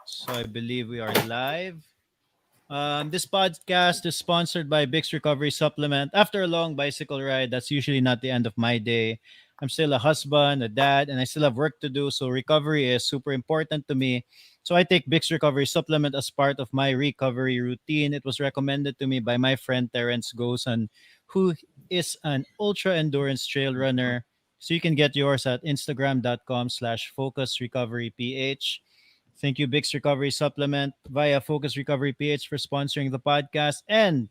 So I believe we are live. This podcast is sponsored by Bix Recovery Supplement. After a long bicycle ride, that's usually not the end of my day. I'm still a husband, a dad, and I still have work to do. So recovery is super important to me. So I take Bix Recovery Supplement as part of my recovery routine. It was recommended to me by my friend Terrence Gosan, who is an ultra endurance trail runner. So you can get yours at instagram.com/focusrecoveryph. Thank you, Bix Recovery Supplement via Focus Recovery PH for sponsoring the podcast. And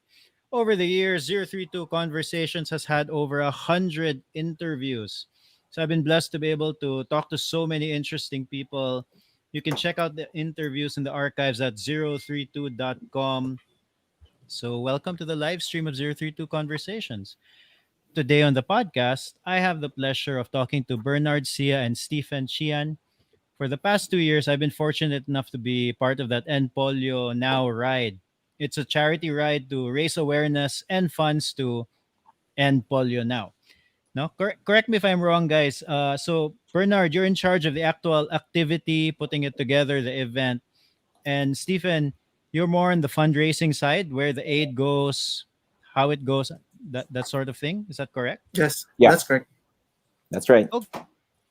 over the years, 032 Conversations has had over 100 interviews. So I've been blessed to be able to talk to so many interesting people. You can check out the interviews in the archives at 032.com. So welcome to the live stream of 032 Conversations. Today on the podcast, I have the pleasure of talking to Bernard Sia and Stephen Chian. For the past 2 years, I've been fortunate enough to be part of that End Polio Now Ride. It's a charity ride to raise awareness and funds to end polio now. No, correct me if I'm wrong, guys. So Bernard, you're in charge of the actual activity, putting it together, the event, and Stephen, you're more on the fundraising side, where the aid goes, how it goes, that sort of thing. Is that correct? Yes, Yeah, that's correct. that's right.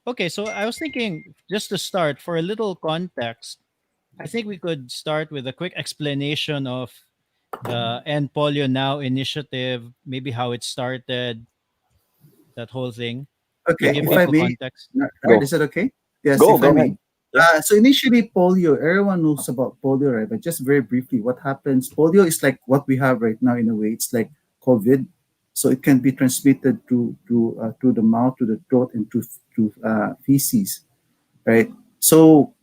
Okay, so I was thinking just to start for a little context, I think we could start with a quick explanation of the End Polio Now initiative, maybe how it started, that whole thing, to Okay, give if I people may, context. right, Go, is that okay? Yes, go, if I go may. ahead. Yeah, So initially, polio, everyone knows about polio, right? But just very briefly, what happens? Polio is like what we have right now in a way. It's like COVID, so it can be transmitted through the mouth, to the throat, and through feces, right? So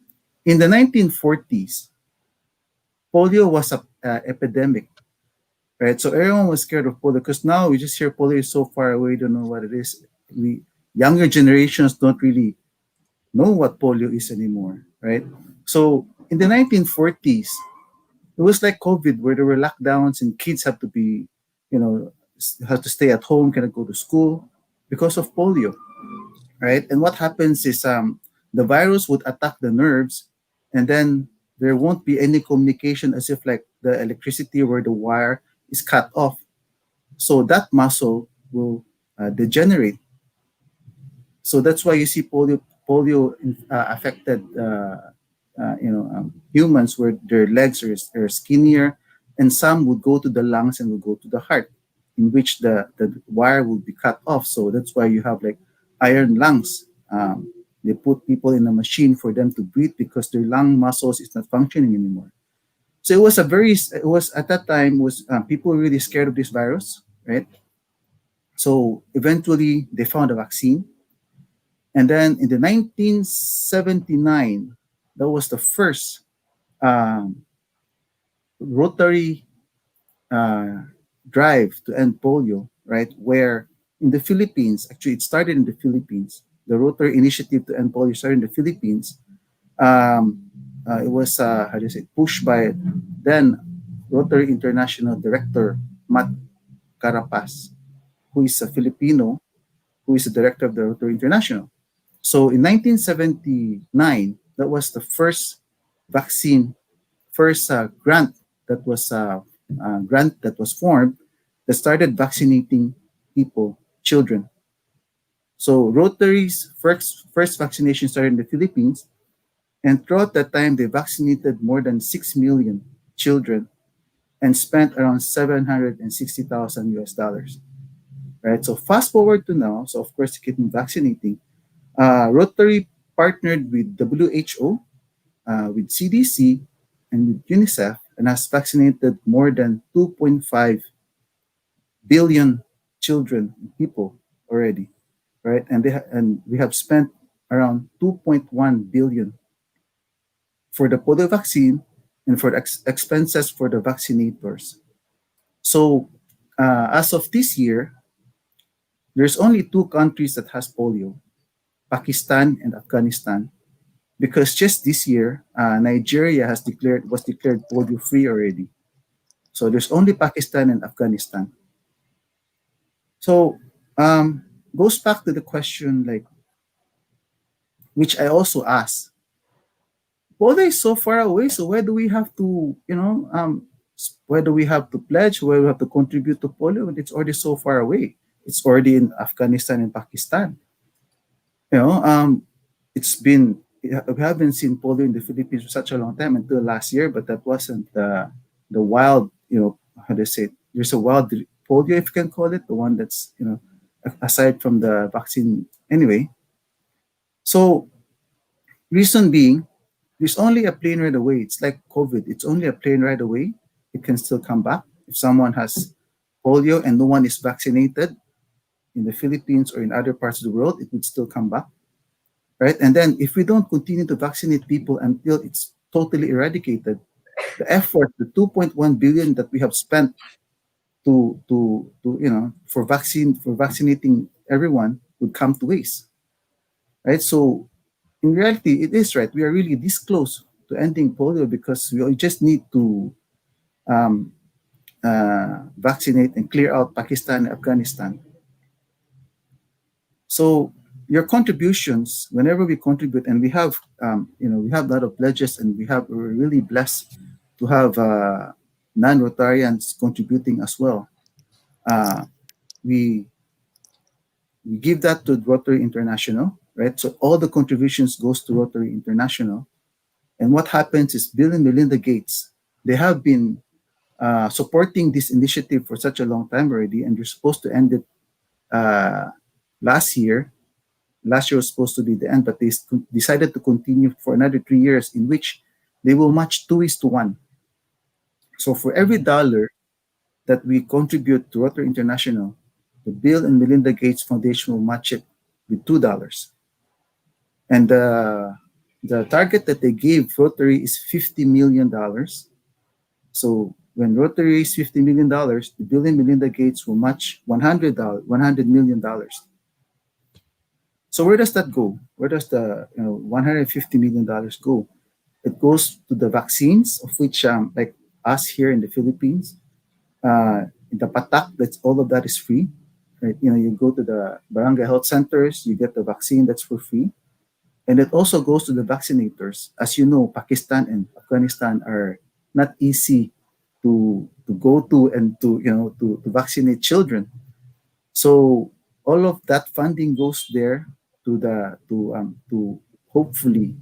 in the 1940s, polio was a epidemic, right? So everyone was scared of polio because now we just hear polio is so far away, don't know what it is. We Younger generations don't really know what polio is anymore, right? So in the 1940s, it was like COVID where there were lockdowns and kids have to be, have to stay at home, cannot go to school because of polio, right? And what happens is the virus would attack the nerves, and then there won't be any communication, as if like the electricity where the wire is cut off. So that muscle will degenerate. So that's why you see polio affected humans where their legs are skinnier, and some would go to the lungs and will go to the heart, in which the wire will be cut off. So that's why you have like iron lungs. They put people in a machine for them to breathe because their lung muscles is not functioning anymore. So it was at that time was people were really scared of this virus, right? So eventually they found a vaccine, and then in the 1979, that was the first um, Rotary uh, drive to end polio, right? Where in the Philippines, actually, it started in the Philippines. The Rotary initiative to end polio started in the Philippines. It was, how do you say, pushed by then Rotary International Director Matt Carapaz, who is a Filipino, who is the director of the Rotary International. So in 1979, that was the first vaccine, first grant that was formed that started vaccinating people, children. So Rotary's first vaccination started in the Philippines, and throughout that time, they vaccinated more than 6 million children and spent around 760,000 US dollars. Right. So fast forward to now. So of course, keep vaccinating. Rotary partnered with WHO, with CDC, and with UNICEF, and has vaccinated more than 2.5 billion children and people already, right? And we have spent around 2.1 billion for the polio vaccine and for the expenses for the vaccinators. So as of this year, there's only two countries that has polio: Pakistan and Afghanistan, because just this year, Nigeria was declared polio free already. So there's only Pakistan and Afghanistan. So goes back to the question, like, which I also asked: polio is so far away. So why do we have to, why do we have to pledge? Why do we have to contribute to polio when it's already so far away? It's already in Afghanistan and Pakistan. You know, it's been we haven't seen polio in the Philippines for such a long time until last year, but that wasn't the wild, how do you say it? There's a wild polio, if you can call it, the one that's, aside from the vaccine. Anyway, so reason being, there's only a plane ride away. It's like COVID. It's only a plane ride away. It can still come back. If someone has polio and no one is vaccinated in the Philippines or in other parts of the world, it would still come back, right? And then if we don't continue to vaccinate people until it's totally eradicated, the effort, the 2.1 billion that we have spent for vaccinating everyone would come to waste, right? So in reality, it is right. We are really this close to ending polio because we just need to um, vaccinate and clear out Pakistan and Afghanistan. So your contributions, whenever we contribute, and we have, we have a lot of pledges, and we're really blessed to have non-Rotarians contributing as well. Uh, we we give that to Rotary International, right? So all the contributions goes to Rotary International. And what happens is Bill and Melinda Gates, they have been supporting this initiative for such a long time already, and they're supposed to end it uh, last year. Last year was supposed to be the end, but they decided to continue for another 3 years, in which they will match 2:1. So for every dollar that we contribute to Rotary International, the Bill and Melinda Gates Foundation will match it with $2. And the target that they gave Rotary is $50 million. So when Rotary is $50 million, the Bill and Melinda Gates will match $100 million. So where does that go? Where does the $150 million go? It goes to the vaccines, of which like us here in the Philippines, in the Patak, that's all of that is free. Right? You go to the barangay health centers, you get the vaccine that's for free. And it also goes to the vaccinators. As you know, Pakistan and Afghanistan are not easy to go to and to vaccinate children. So all of that funding goes there to hopefully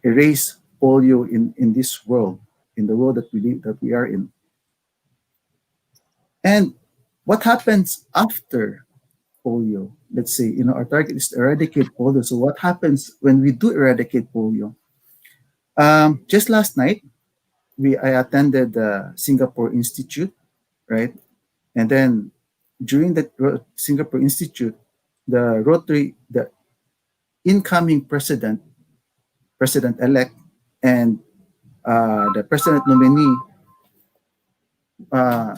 erase polio in this world, in the world that we are in. And what happens after polio? Let's say our target is to eradicate polio. So what happens when we do eradicate polio? Just last night, I attended the Singapore Institute, right? And then during the Singapore Institute, the incoming president elect, and the president nominee uh,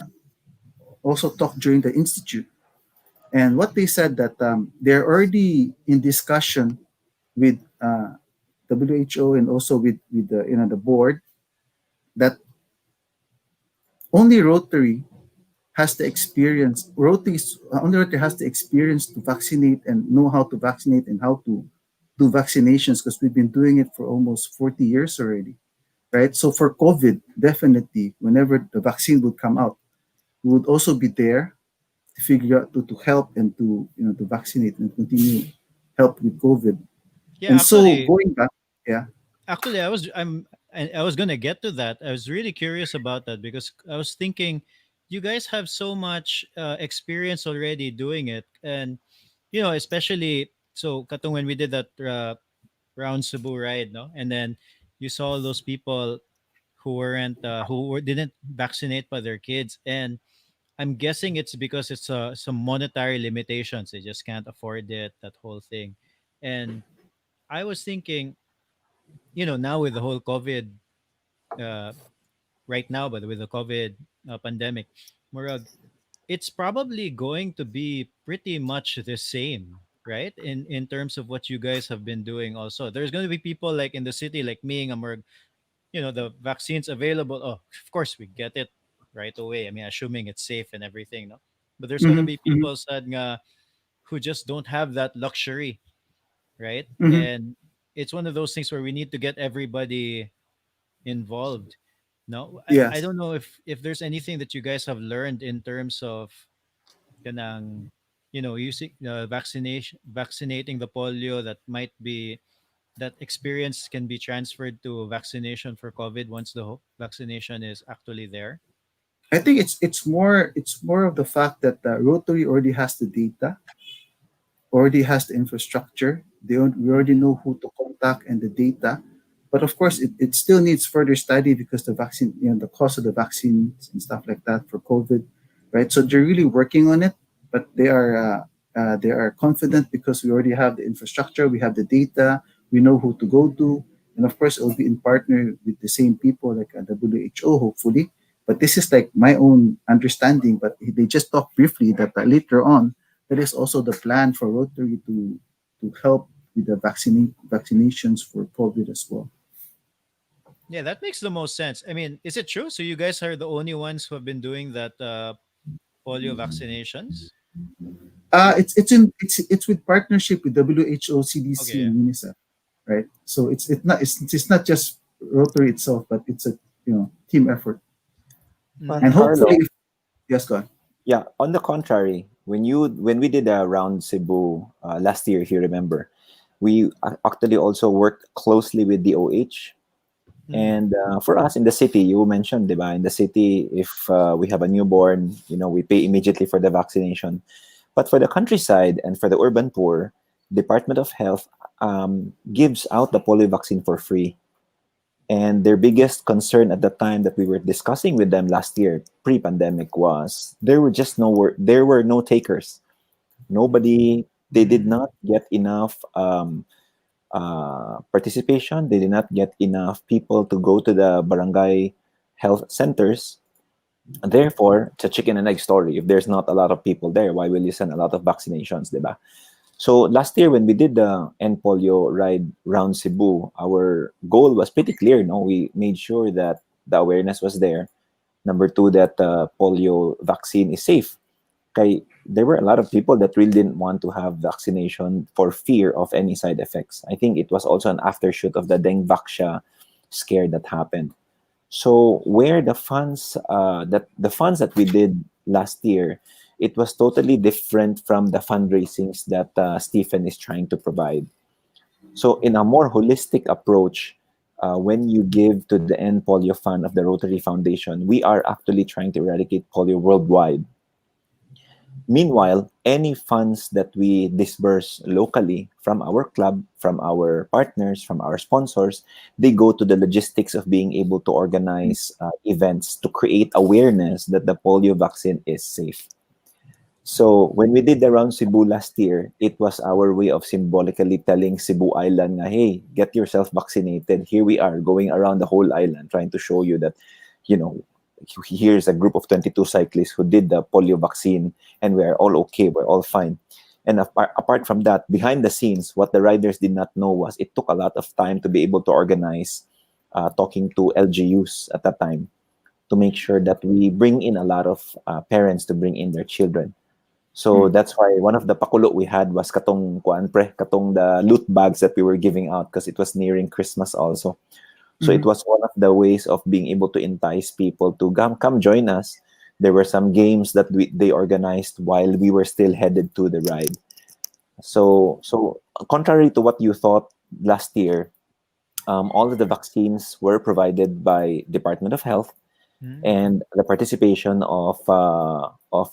also talked during the institute. And what they said that they're already in discussion with WHO and also with the board, that only Rotary has the experience. Only Rotary has the experience to vaccinate and know how to vaccinate and how to do vaccinations, because we've been doing it for almost 40 years already, right? So for COVID, definitely, whenever the vaccine would come out, we would also be there to figure out to help and to vaccinate and continue help with COVID. Yeah, And so actually, going back, yeah. I was gonna get to that. I was really curious about that because I was thinking, you guys have so much experience already doing it, and especially so katong when we did that round Cebu ride, no, and then you saw those people didn't vaccinate by their kids, and I'm guessing it's because it's some monetary limitations. They just can't afford it. That whole thing, and I was thinking, now with the whole COVID, uh, right now, but with the COVID pandemic, Murag, it's probably going to be pretty much the same, right? In terms of what you guys have been doing. Also, there's going to be people like in the city, like me and Murag, the vaccines available. Oh, of course, we get it right away. I mean, assuming it's safe and everything, no. But there's going to Mm-hmm, be mm-hmm, people sad nga, who just don't have that luxury, right? mm-hmm, And it's one of those things where we need to get everybody. involved. No, I Yes. don't know if there's anything that you guys have learned in terms of kanang, using vaccinating the polio, that might be that experience can be transferred to vaccination for COVID once the vaccination is actually there. I think it's more of the fact that Rotary already has the data, already has the infrastructure. We already know who to contact and the data. But of course, it still needs further study because the vaccine, the cost of the vaccines and stuff like that for COVID, right? So they're really working on it, but they are confident because we already have the infrastructure, we have the data, we know who to go to, and of course, it will be in partner with the same people like WHO, hopefully. But this is like my own understanding. But they just talked briefly that later on that is also the plan for Rotary to help with the vaccinations for COVID as well. Yeah, that makes the most sense. I mean, is it true? So you guys are the only ones who have been doing that polio vaccinations? It's with partnership with WHO, Okay, CDC, yeah. and UNICEF, right? So it's not just Rotary itself, but it's a team effort, But and Mm. hopefully, Carlo, yes, go on. yeah, on the contrary, when we did around Cebu last year, if you remember, we actually also worked closely with the OH. Mm. And for us in the city, you mentioned, diba, in the city, if we have a newborn, we pay immediately for the vaccination. But for the countryside and for the urban poor, Department of Health gives out the polio vaccine for free. And their biggest concern at the time that we were discussing with them last year, pre-pandemic, was there were no takers. Nobody. They did Mm. not get enough participation. They did not get enough people to go to the barangay health centers. Therefore, it's a chicken and egg story. If there's not a lot of people there, why will you send a lot of vaccinations, diba? So last year when we did the End Polio Ride round Cebu, our goal was pretty clear. No, we made sure that the awareness was there. Number two, that the polio vaccine is safe. Okay, there were a lot of people that really didn't want to have vaccination for fear of any side effects. I think it was also an aftershoot of the dengue vaxia scare that happened. So where the funds that we did last year, it was totally different from the fundraisings that Stephen is trying to provide. So in a more holistic approach, when you give to the End Polio Fund of the Rotary Foundation, we are actually trying to eradicate polio worldwide. Meanwhile, any funds that we disburse locally from our club, from our partners, from our sponsors, they go to the logistics of being able to organize events to create awareness that the polio vaccine is safe. So when we did around Cebu last year, it was our way of symbolically telling Cebu Island, na, hey, get yourself vaccinated. Here we are going around the whole island trying to show you that, you know, here's a group of 22 cyclists who did the polio vaccine and we're all okay, we're all fine. And apart from that, behind the scenes, what the riders did not know was it took a lot of time to be able to organize talking to LGUs at that time to make sure that we bring in a lot of parents to bring in their children. So Mm. that's why one of the pakulo we had was katong the loot bags that we were giving out because it was nearing Christmas also. So it Mhm. was one of the ways of being able to entice people to come join us. There were some games that they organized while we were still headed to the ride. So contrary to what you thought last year, all of the vaccines were provided by Department of Health, Mm. and the participation of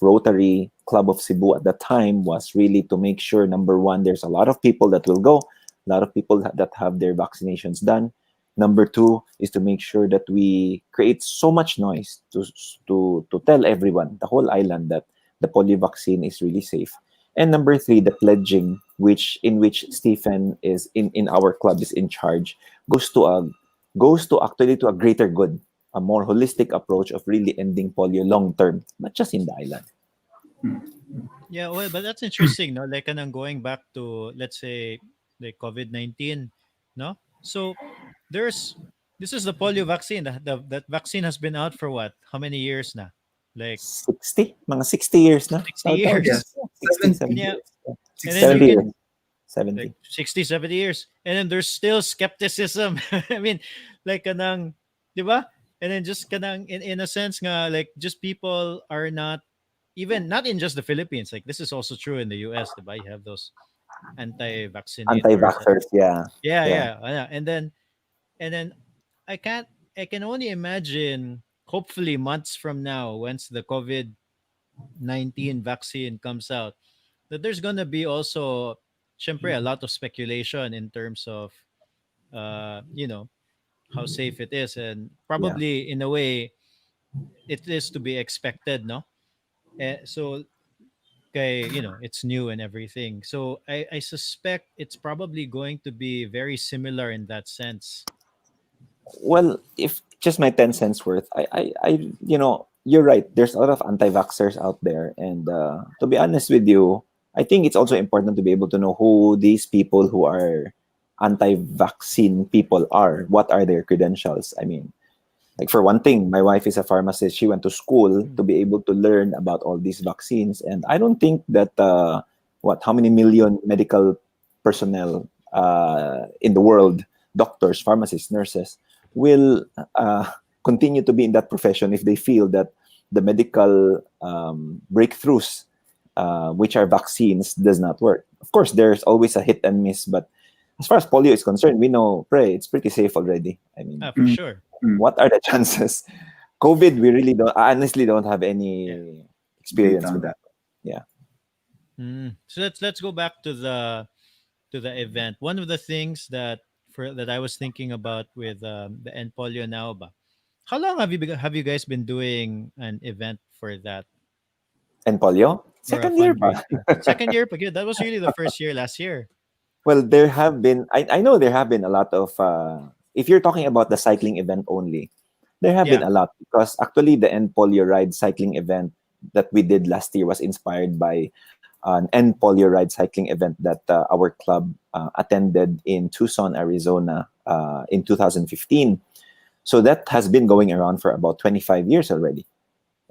Rotary Club of Cebu at that time was really to make sure, number one, there's a lot of people that will go, a lot of people that have their vaccinations done. Number two is to make sure that we create so much noise to tell everyone, the whole island, that the polio vaccine is really safe. And number three, the pledging, which Stephen is in our club is in charge, goes to a goes to actually to a greater good, a more holistic approach of really ending polio long term, not just in the island. Yeah, well, but that's interesting, no? Like, kanang going back to, let's say, like COVID-19, no? So there's this is the polio vaccine. That vaccine has been out for what? How many years now? Like 60 years na. 60 Probably years. Yes, 60, and 70 yeah, years. Yeah. and then you 70 60. years. can, like, 70. 60, 70 years. And then there's still skepticism. I mean, like kanang diba? And then just kanang in a sense nga like just people are not even not in just the Philippines. Like this is also true in the US, diba? You have those anti-vaccinators. Anti-vaxxers, yeah. Yeah, Yeah. yeah. And then I can't I can only imagine hopefully months from now once the COVID-19 vaccine comes out that there's going to be also syempre a lot of speculation in terms of you know how safe it is, and Yeah. probably in a way it is to be expected, no? So kay, it's new and everything, so I suspect it's probably going to be very similar in that sense. Well, if just my 10 cents worth, you're right. There's a lot of anti-vaxxers out there. And to be honest with you, I think it's also important to be able to know who these people who are anti-vaccine people are. What are their credentials? I mean, like for one thing, my wife is a pharmacist. She went to school to Mm. be able to learn about all these vaccines. And I don't think that, how many million medical personnel in the world, doctors, pharmacists, nurses, will continue to be in that profession if they feel that the medical breakthroughs, which are vaccines, does not work. Of course, there's always a hit and miss, but as far as polio is concerned, we know, it's pretty safe already. I mean, For Mm, sure. mm. what are the chances? COVID, we really don't, honestly don't have Yeah. any Data experience on with that. that. Yeah. So let's go back to the event. One of the things that I was thinking about with the End Polio Now ba. How long have you guys been doing an event for that And polio, or a second year pa. fundraiser? Second year, but yeah, that was really the first year last year. Well, there have been, I know there have been a lot of, if you're talking about the cycling event only, there have been Yeah. a lot because actually the End Polio Ride cycling event that we did last year was inspired by an End Polio Ride cycling event that our club attended in Tucson, Arizona in 2015. So that has been going around for about 25 years already.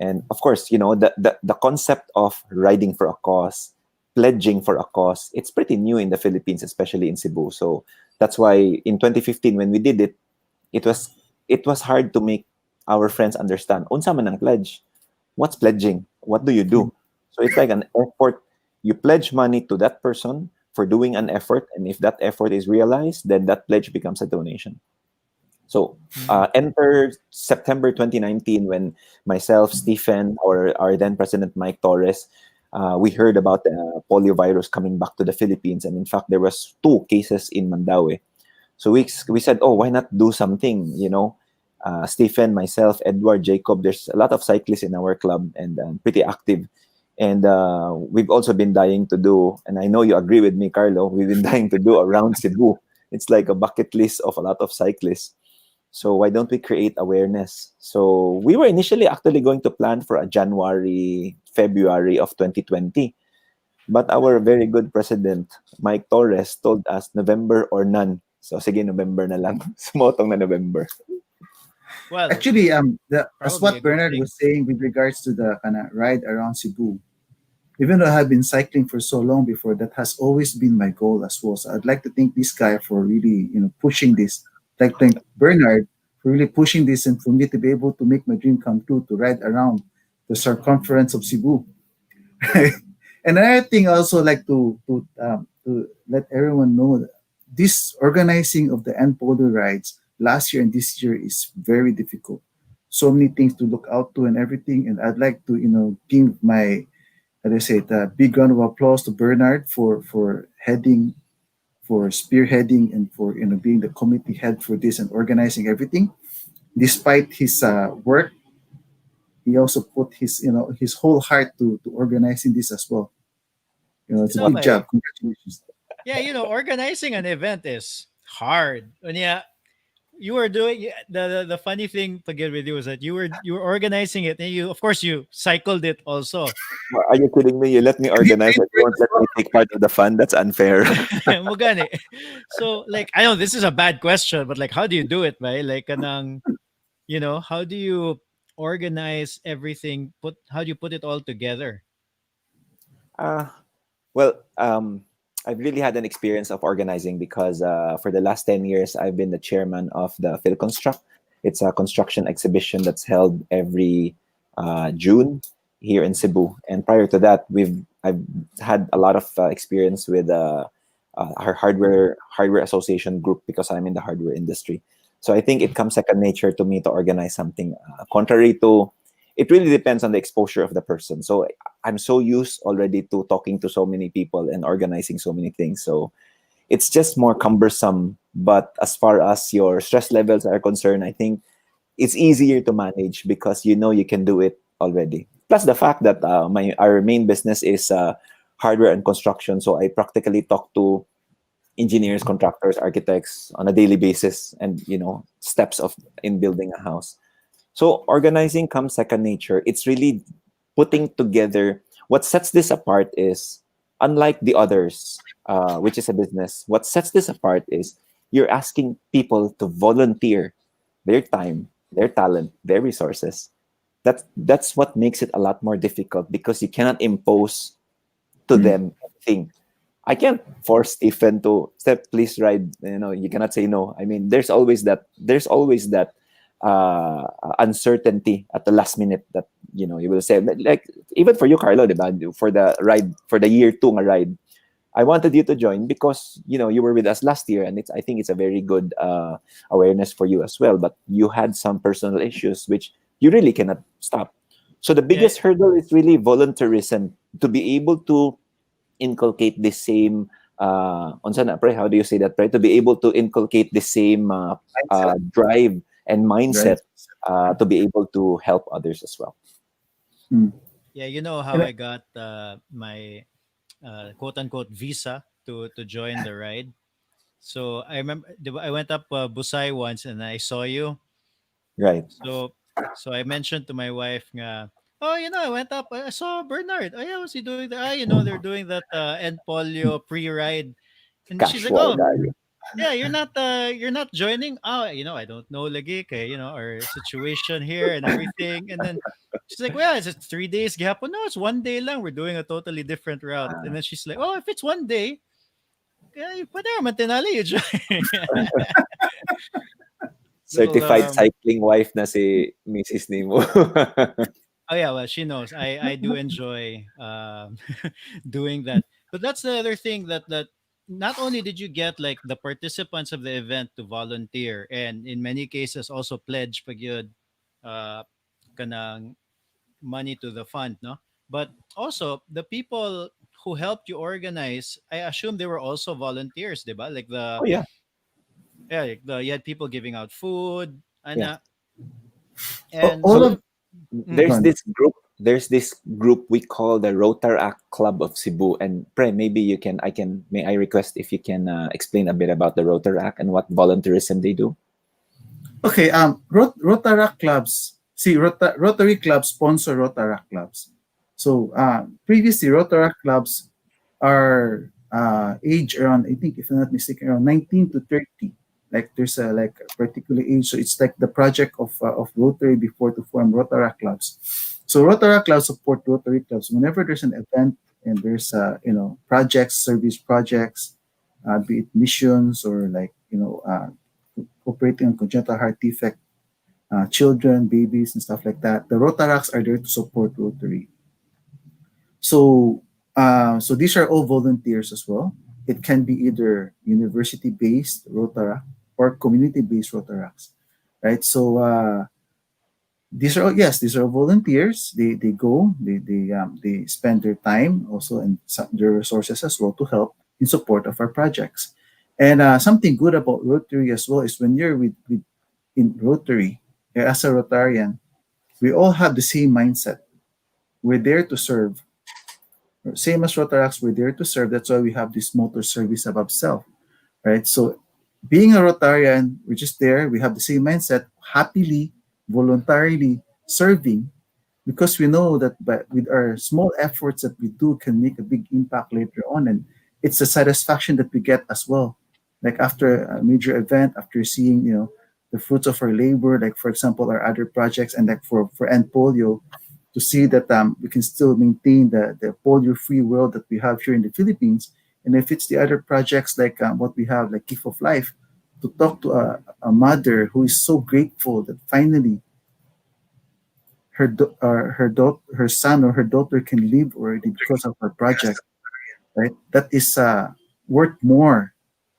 And of course, the concept of riding for a cause, pledging for a cause, it's pretty new in the Philippines, especially in Cebu. So that's why in 2015, when we did it, it was it was hard to make our friends understand. Unsa man ang pledge? What's pledging? What do you Mm, do? So it's like an effort. You pledge money to that person for doing an effort, and if that effort is realized, then that pledge becomes a donation. So Mm. enter September 2019 when myself, Stephen, or our then President Mike Torres, we heard about the polio virus coming back to the Philippines, and in fact there was 2 cases in Mandaue. So we said, oh, why not do something? Stephen, myself, Edward, Jacob. There's a lot of cyclists in our club and pretty active. And we've also been dying to do, and I know you agree with me, Carlo. We've been dying to do around Cebu. It's like a bucket list of a lot of cyclists. So why don't we create awareness? So we were initially actually going to plan for a January, February of 2020. But our very good president, Mike Torres, told us November or none. So sige, November na lang. Sumotong na November. Well, Actually, as probably a what good Bernard thing. was saying with regards to the kind of ride around Cebu, even though I have been cycling for so long before, that has always been my goal as well. So I'd like to thank this guy for really, pushing this. Like thank Bernard for really pushing this and for me to be able to make my dream come true to ride around the circumference of Cebu. And another thing I also like to let everyone know that this organizing of the End Polio rides last year and this year is very difficult. So many things to look out to and everything. And I'd like to, give my, as I say, a big round of applause to Bernard for heading, for spearheading, and for being the committee head for this and organizing everything. Despite his work, he also put his whole heart to organizing this as well. It's a What big May. job. Congratulations. Yeah, organizing an event is hard. And yeah, you were doing the funny thing to get with you was that you were organizing it, and you of course you cycled it also. are you kidding me? You let me And he organize paid it. for You it won't as let well. me take part of the fun. That's unfair. Mugani. So like I know this is a bad question, but like how do you do it, right? Like kanang, how do you organize everything? How do you put it all together? uh, well, I've really had an experience of organizing because for the last 10 years, I've been the chairman of the Philconstruct. It's a construction exhibition that's held every June here in Cebu. And prior to that, I've had a lot of experience with our hardware association group because I'm in the hardware industry. So I think it comes second nature to me to organize something. Contrary to, it really depends on the exposure of the person. So I'm so used already to talking to so many people and organizing so many things. So it's just more cumbersome. But as far as your stress levels are concerned, I think it's easier to manage because you know you can do it already. Plus the fact that our main business is hardware and construction, so I practically talk to engineers, contractors, architects on a daily basis, and steps of in building a house. So organizing comes second nature. It's really putting together. What sets this apart is, unlike the others, which is a business, what sets this apart is you're asking people to volunteer their time, their talent, their resources. That's what makes it a lot more difficult because you cannot impose to them anything. I can't force Stephen to step, please ride. You cannot say no. I mean, there's always that. There's always that uncertainty at the last minute that you will say, like even for you, Carlo, diba? For the ride, for the year two nga ride, I wanted you to join because you were with us last year, and I think it's a very good awareness for you as well. But you had some personal issues which you really cannot stop. So the Yeah, biggest hurdle is really voluntarism, to be able to inculcate the same unsa na, pre, how do you say that, pre? To be able to inculcate the same Mindset, drive and right? mindset to be able to help others as well. Mm. yeah. You know how And I got my quote unquote visa to join the ride. So I remember I went up Busai once and I saw you. Right. So I mentioned to my wife nga, oh, I went up, I saw Bernard. Oh yeah, what's he doing there? They're doing that End Polio pre-ride. And she's like, Casual oh, guy. yeah, you're not joining. Oh, I don't know lagi kay, our situation here and everything. And then she's like, well, is it 3 days gap? No, it's one day lang. We're doing a totally different route. And then she's like, oh, if it's one day, yeah, pwede naman tinali you join. So Certified cycling wife na si Mrs. Nemo. oh yeah, well she knows. I do enjoy doing that. But that's the other thing that not only did you get like the participants of the event to volunteer and in many cases also pledge pag yun, uh kanang money to the fund, no? But also the people who helped you organize, I assume they were also volunteers, diba? Like Oh yeah, you had people giving out food, yeah. and and All So of mm, there's this group we call the Rotaract Club of Cebu, and Pre, maybe may I request if you can explain a bit about the Rotaract and what volunteerism they do? okay. Rotaract clubs. See, Rotary clubs sponsor Rotaract clubs. So previously, Rotaract clubs are age around, I think, if I'm not mistaken, around 19 to 30. Like there's a like a particular age, so it's like the project of Rotary before to form Rotaract clubs. So Rotaract clubs support Rotary clubs whenever there's an event and there's projects, service projects, be it missions or like cooperating on congenital heart defect children, babies, and stuff like that. The Rotaracts are there to support Rotary. So these are all volunteers as well. It can be either university-based Rotaract or community-based Rotaracts, right? So these are volunteers. They go, they spend their time also and their resources as well to help in support of our projects. And something good about Rotary as well is when you're with in Rotary, as a Rotarian, we all have the same mindset. We're there to serve. Same as Rotaracts, we're there to serve. That's why we have this motto, service above self, right? So being a Rotarian, we're just there. We have the same mindset, happily, voluntarily serving, because we know that with our small efforts that we do can make a big impact later on. And it's a satisfaction that we get as well. Like after a major event, after seeing, the fruits of our labor, like for example, our other projects and like for End Polio, to see that we can still maintain the polio-free world that we have here in the Philippines. And if it's the other projects like what we have, like Gift of Life, to talk to a mother who is so grateful that finally her son or her daughter can live already because of her project, right? That is worth more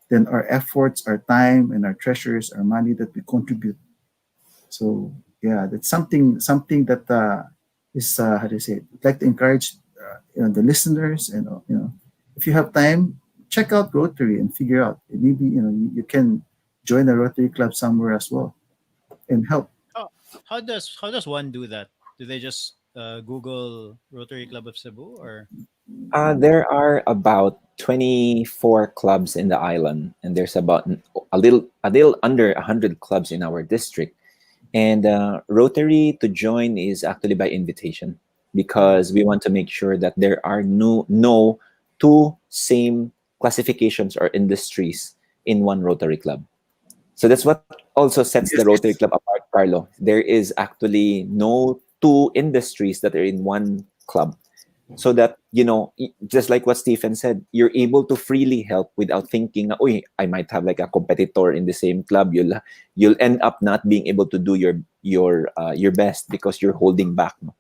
than our efforts, our time, and our treasures, our money that we contribute. So yeah, that's something that is how do you say it? I'd like to encourage the listeners, and if you have time, check out Rotary and figure out maybe you can join a Rotary club somewhere as well and help. Oh, how does one do that? Do they just Google Rotary Club of Cebu or? There are about 24 clubs in the island, and there's about a little under 100 clubs in our district. And Rotary to join is actually by invitation, because we want to make sure that there are no two same classifications or industries in one Rotary club. So that's what also sets the Yes, Rotary yes. Club apart, Carlo. There is actually no two industries that are in one club. So that, just like what Stephen said, you're able to freely help without thinking, oh, I might have like a competitor in the same club. You'll end up not being able to do your best because you're holding back. No?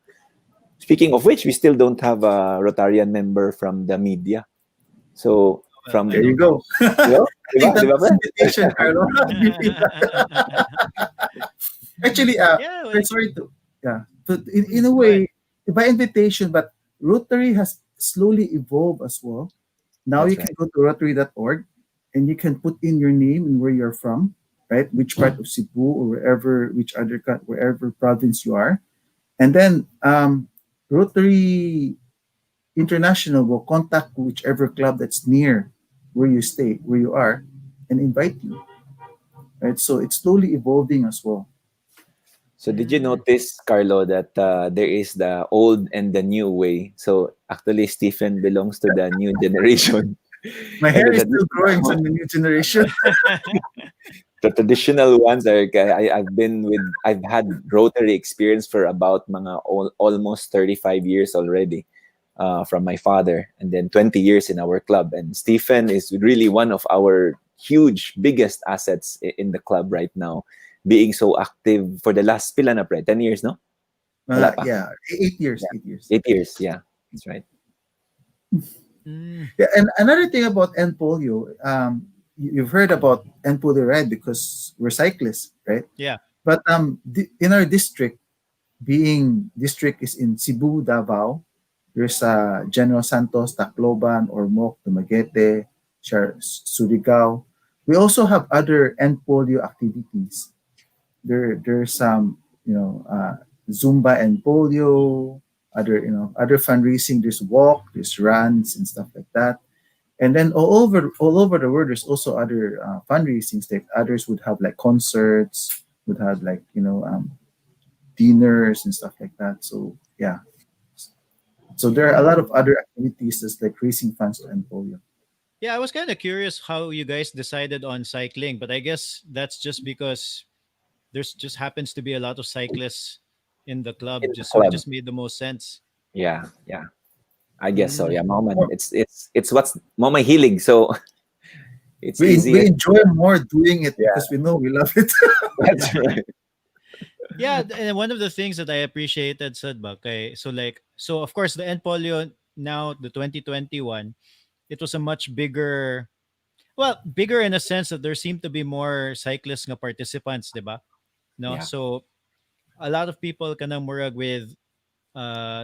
Speaking of which, we still don't have a Rotarian member from the media. So Well, I There from, you don't go. know. I think diba? that Diba was ba? invitation, Carlo. Actually, Yeah, well, I'm sorry to, yeah, but in a go ahead. way, by invitation, but Rotary has slowly evolved as well. Now you That's can right. go to rotary.org and you can put in your name and where you're from, right? Which part of Cebu or wherever, wherever province you are. And then Rotary International will contact whichever club that's near where you stay, where you are, and invite you, right? So it's slowly evolving as well. So did you Mm. notice, Carlo, that there is the old and the new way? So actually, Stephen belongs to the new generation, My and hair the is still traditional growing one, from the new generation. the traditional ones are. I've had Rotary experience for about almost 35 years already, from my father, and then 20 years in our club. And Stephen is really one of our biggest assets in the club right now, being so active for the last pila na pre, 10 years, no? Wala pa. Yeah, 8 years, Yeah. 8 years. 8 years, yeah. That's right. Mm. Yeah, and another thing about End Polio, you've heard about End Polio Ride because we're cyclists, right? Yeah. But in our district, being district is in Cebu, Davao, there's General Santos, Tacloban, Ormoc, Dumaguete, Surigao. We also have other End Polio activities. There's some Zumba and polio, other fundraising. There's walk, there's runs and stuff like that. And then all over the world, there's also other fundraisings. Like others would have like concerts, would have like dinners and stuff like that. So yeah, so there are a lot Mm. of other activities that's like raising funds to end polio. Yeah, I was kind of curious how you guys decided on cycling, but I guess that's just because there's just happens to be a lot of cyclists in the club, In the just so it club. just made the most sense. Yeah, yeah. I guess so. Mm. Yeah, Mama. More- It's what's Mama healing, so it's we easier. enjoy more doing it Yeah, because we know we love it. that's right. Yeah, and one of the things that I appreciated said okay, so of course the End Polio now the 2021, it was a much bigger, well, bigger in a sense that there seemed to be more cyclists nga participants, 'di ba? No, Yeah. so a lot of people kanang murag with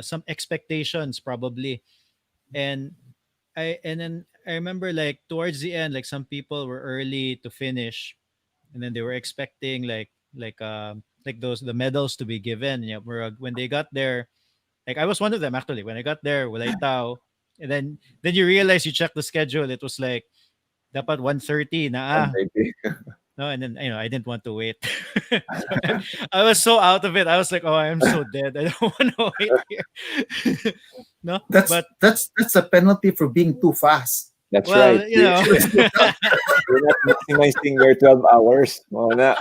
some expectations probably, and then I remember like towards the end, like some people were early to finish, and then they were expecting like those the medals to be given. Yeah, when they got there, like I was one of them actually. When I got there, walay tao, and then you realize you check the schedule. It was like dapat 1:30 na Maybe. no, and then I didn't want to wait. So I was so out of it. I was like, oh, I'm so dead. I don't want to wait here. No, that's but that's that's a penalty for being too fast. That's right. well, You should have slowed down. You're not maximizing your 12 hours. Oh, na.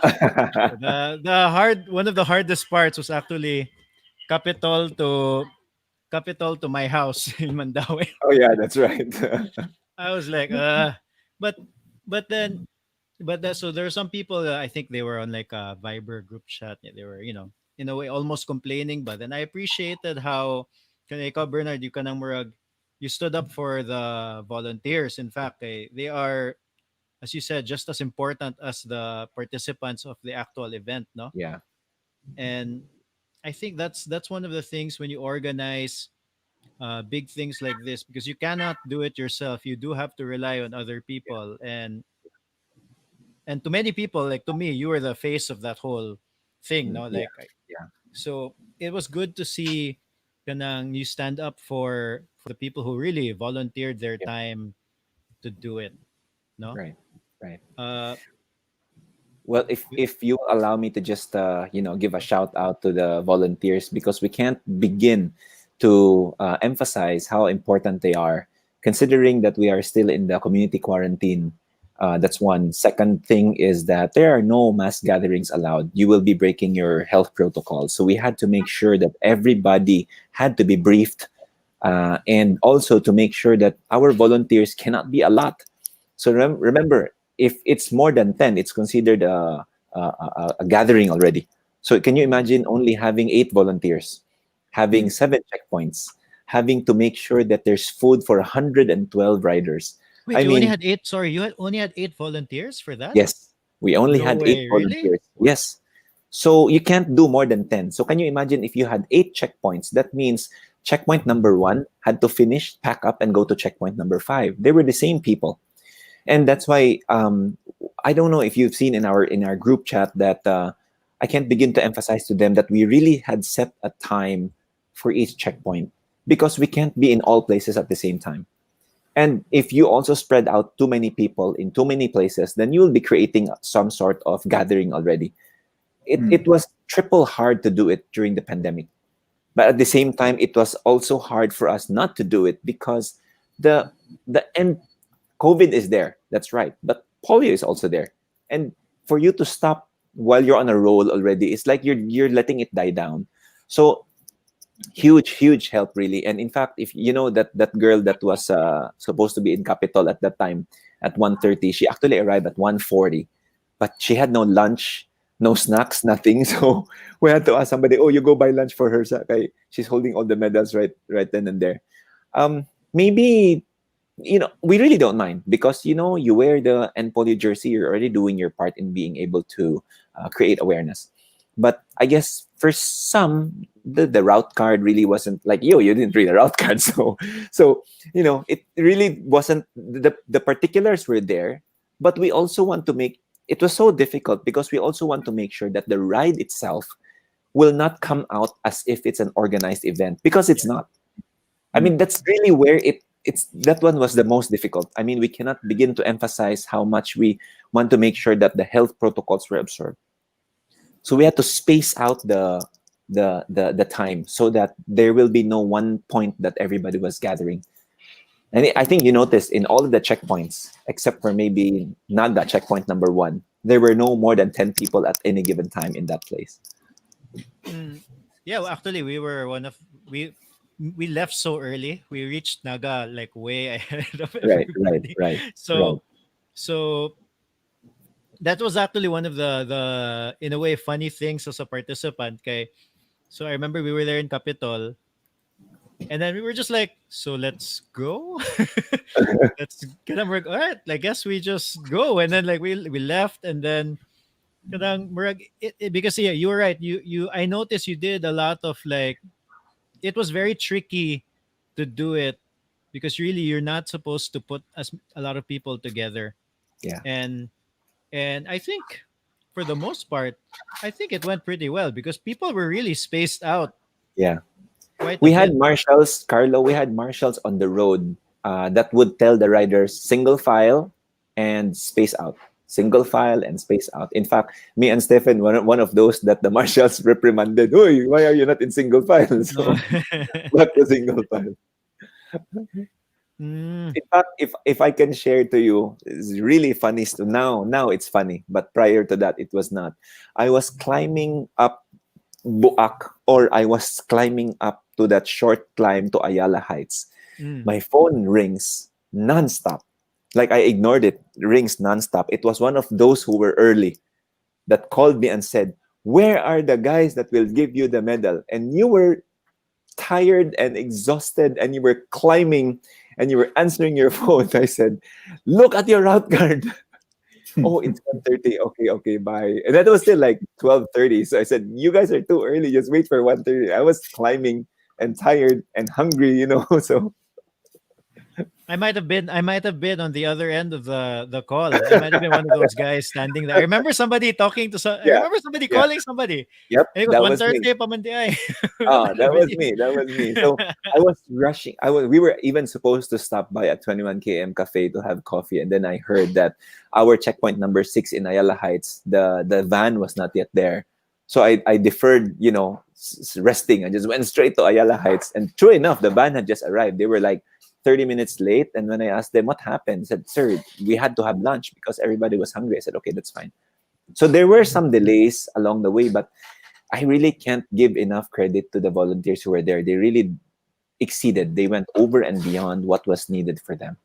the hard one of the hardest parts was actually capital to capital to my house in Mandaue. Oh, yeah, that's right. I was like, but then but that, so there are some people that I think they were on like a Viber group chat. They were, in a way almost complaining. But then I appreciated how kanay ikaw, Bernard, you kanang murag, you stood up for the volunteers. In fact, they are, as you said, just as important as the participants of the actual event, no? Yeah. And I think that's one of the things when you organize big things like this, because you cannot do it yourself. You do have to rely on other people, and to many people, like to me, you were the face of that whole thing, no? Yeah. Like, Yeah. so it was good to see kanang you stand up for the people who really volunteered their Yeah. time to do it, no? Right. Right. Uh, Well, if you allow me to just give a shout out to the volunteers, because we can't begin to emphasize how important they are, considering that we are still in the community quarantine. That's one. Second thing is that there are no mass gatherings allowed. You will be breaking your health protocols. So we had to make sure that everybody had to be briefed, and also to make sure that our volunteers cannot be a lot. So remember, if it's more than 10, it's considered a gathering already. So can you imagine only having 8 volunteers, having 7 checkpoints, having to make sure that there's food for 112 riders? wait, I you only mean, had eight? Sorry, you had only had 8 volunteers for that? yes, we only No had eight way, really? volunteers. Yes. So you can't do more than 10. So can you imagine if you had 8 checkpoints? That means checkpoint number one had to finish, pack up, and go to checkpoint number five. They were the same people. And that's why I don't know if you've seen in our group chat that I can't begin to emphasize to them that we really had set a time for each checkpoint, because we can't be in all places at the same time. And if you also spread out too many people in too many places, then you will be creating some sort of gathering already. It was triple hard to do it during the pandemic, but at the same time it was also hard for us not to do it, because the end, COVID is there, that's right, but polio is also there. And for you to stop while you're on a roll already, it's like you're letting it die down. So huge help, really. And in fact, if you know that girl that was supposed to be in Capitol at that time at 1:30, she actually arrived at 1:40, but she had no lunch, no snacks, nothing. So we had to ask somebody, oh, you go buy lunch for her, okay? She's holding all the medals right then and there. Maybe, we really don't mind, because you wear the End Polio jersey, you're already doing your part in being able to create awareness. But I guess for some, the route card really wasn't like, you didn't read the route card. So it really wasn't, the particulars were there. But we also want to make it was so difficult, because we also want to make sure that the ride itself will not come out as if it's an organized event, because it's not. I mean, that's really where it's that one was the most difficult. I mean, we cannot begin to emphasize how much we want to make sure that the health protocols were observed. So we had to space out the time, so that there will be no one point that everybody was gathering. And I think you noticed in all of the checkpoints, except for maybe Naga checkpoint number one, there were no more than 10 people at any given time in that place. Mm, yeah, well, actually, we left so early. We reached Naga like way ahead of Right, right, everybody. right, right. So that was actually one of the in a way funny things as a participant. Okay, so I remember we were there in Capitol, and then we were just like, so let's go. Let's get them work. All right, I guess we just go, and then like we left, and then kadang murag because yeah, you were right. You I noticed you did a lot of like, it was very tricky to do it, because really you're not supposed to put a lot of people together, Yeah, and I think for the most part, I think it went pretty well, because people were really spaced out yeah. quite a We had bit. marshals, Carlo. We had marshals on the road that would tell the riders single file and space out, single file and space out. In fact, me and Stephen, one of those that the marshals reprimanded. Oi, why are you not in single file? No. So back to single file. Mm, In fact, if I can share to you, it's really funny. Now it's funny, but prior to that, it was not. I was climbing up Buak, or I was climbing up to that short climb to Ayala Heights. mm. My phone rings nonstop. Like I ignored it, rings nonstop. It was one of those who were early that called me and said, "Where are the guys that will give you the medal?" And you were tired and exhausted and you were climbing and you were answering your phone. I said, "Look at your route guard." Oh, it's 1:30. Okay, okay, bye. And that was still like 12:30. So I said, "You guys are too early. Just wait for 1:30." I was climbing and tired and hungry. So I might have been on the other end of the call. I might have been one of those guys standing there. I remember somebody talking to some. I yeah, remember somebody yeah. calling somebody. Yep, And it was that one was me. Thursday pamandiay. Ah, that was me. That was me. So I was rushing. We were even supposed to stop by at 21 km Cafe to have coffee, and then I heard that our checkpoint number 6 in Ayala Heights, the van was not yet there. So I deferred, resting. I just went straight to Ayala Heights, and true enough, the van had just arrived. They were like 30 minutes late, and when I asked them what happened, they said, "Sir, we had to have lunch because everybody was hungry." I said, "Okay, that's fine." So there were some delays along the way, but I really can't give enough credit to the volunteers who were there. They really exceeded. They went over and beyond what was needed for them.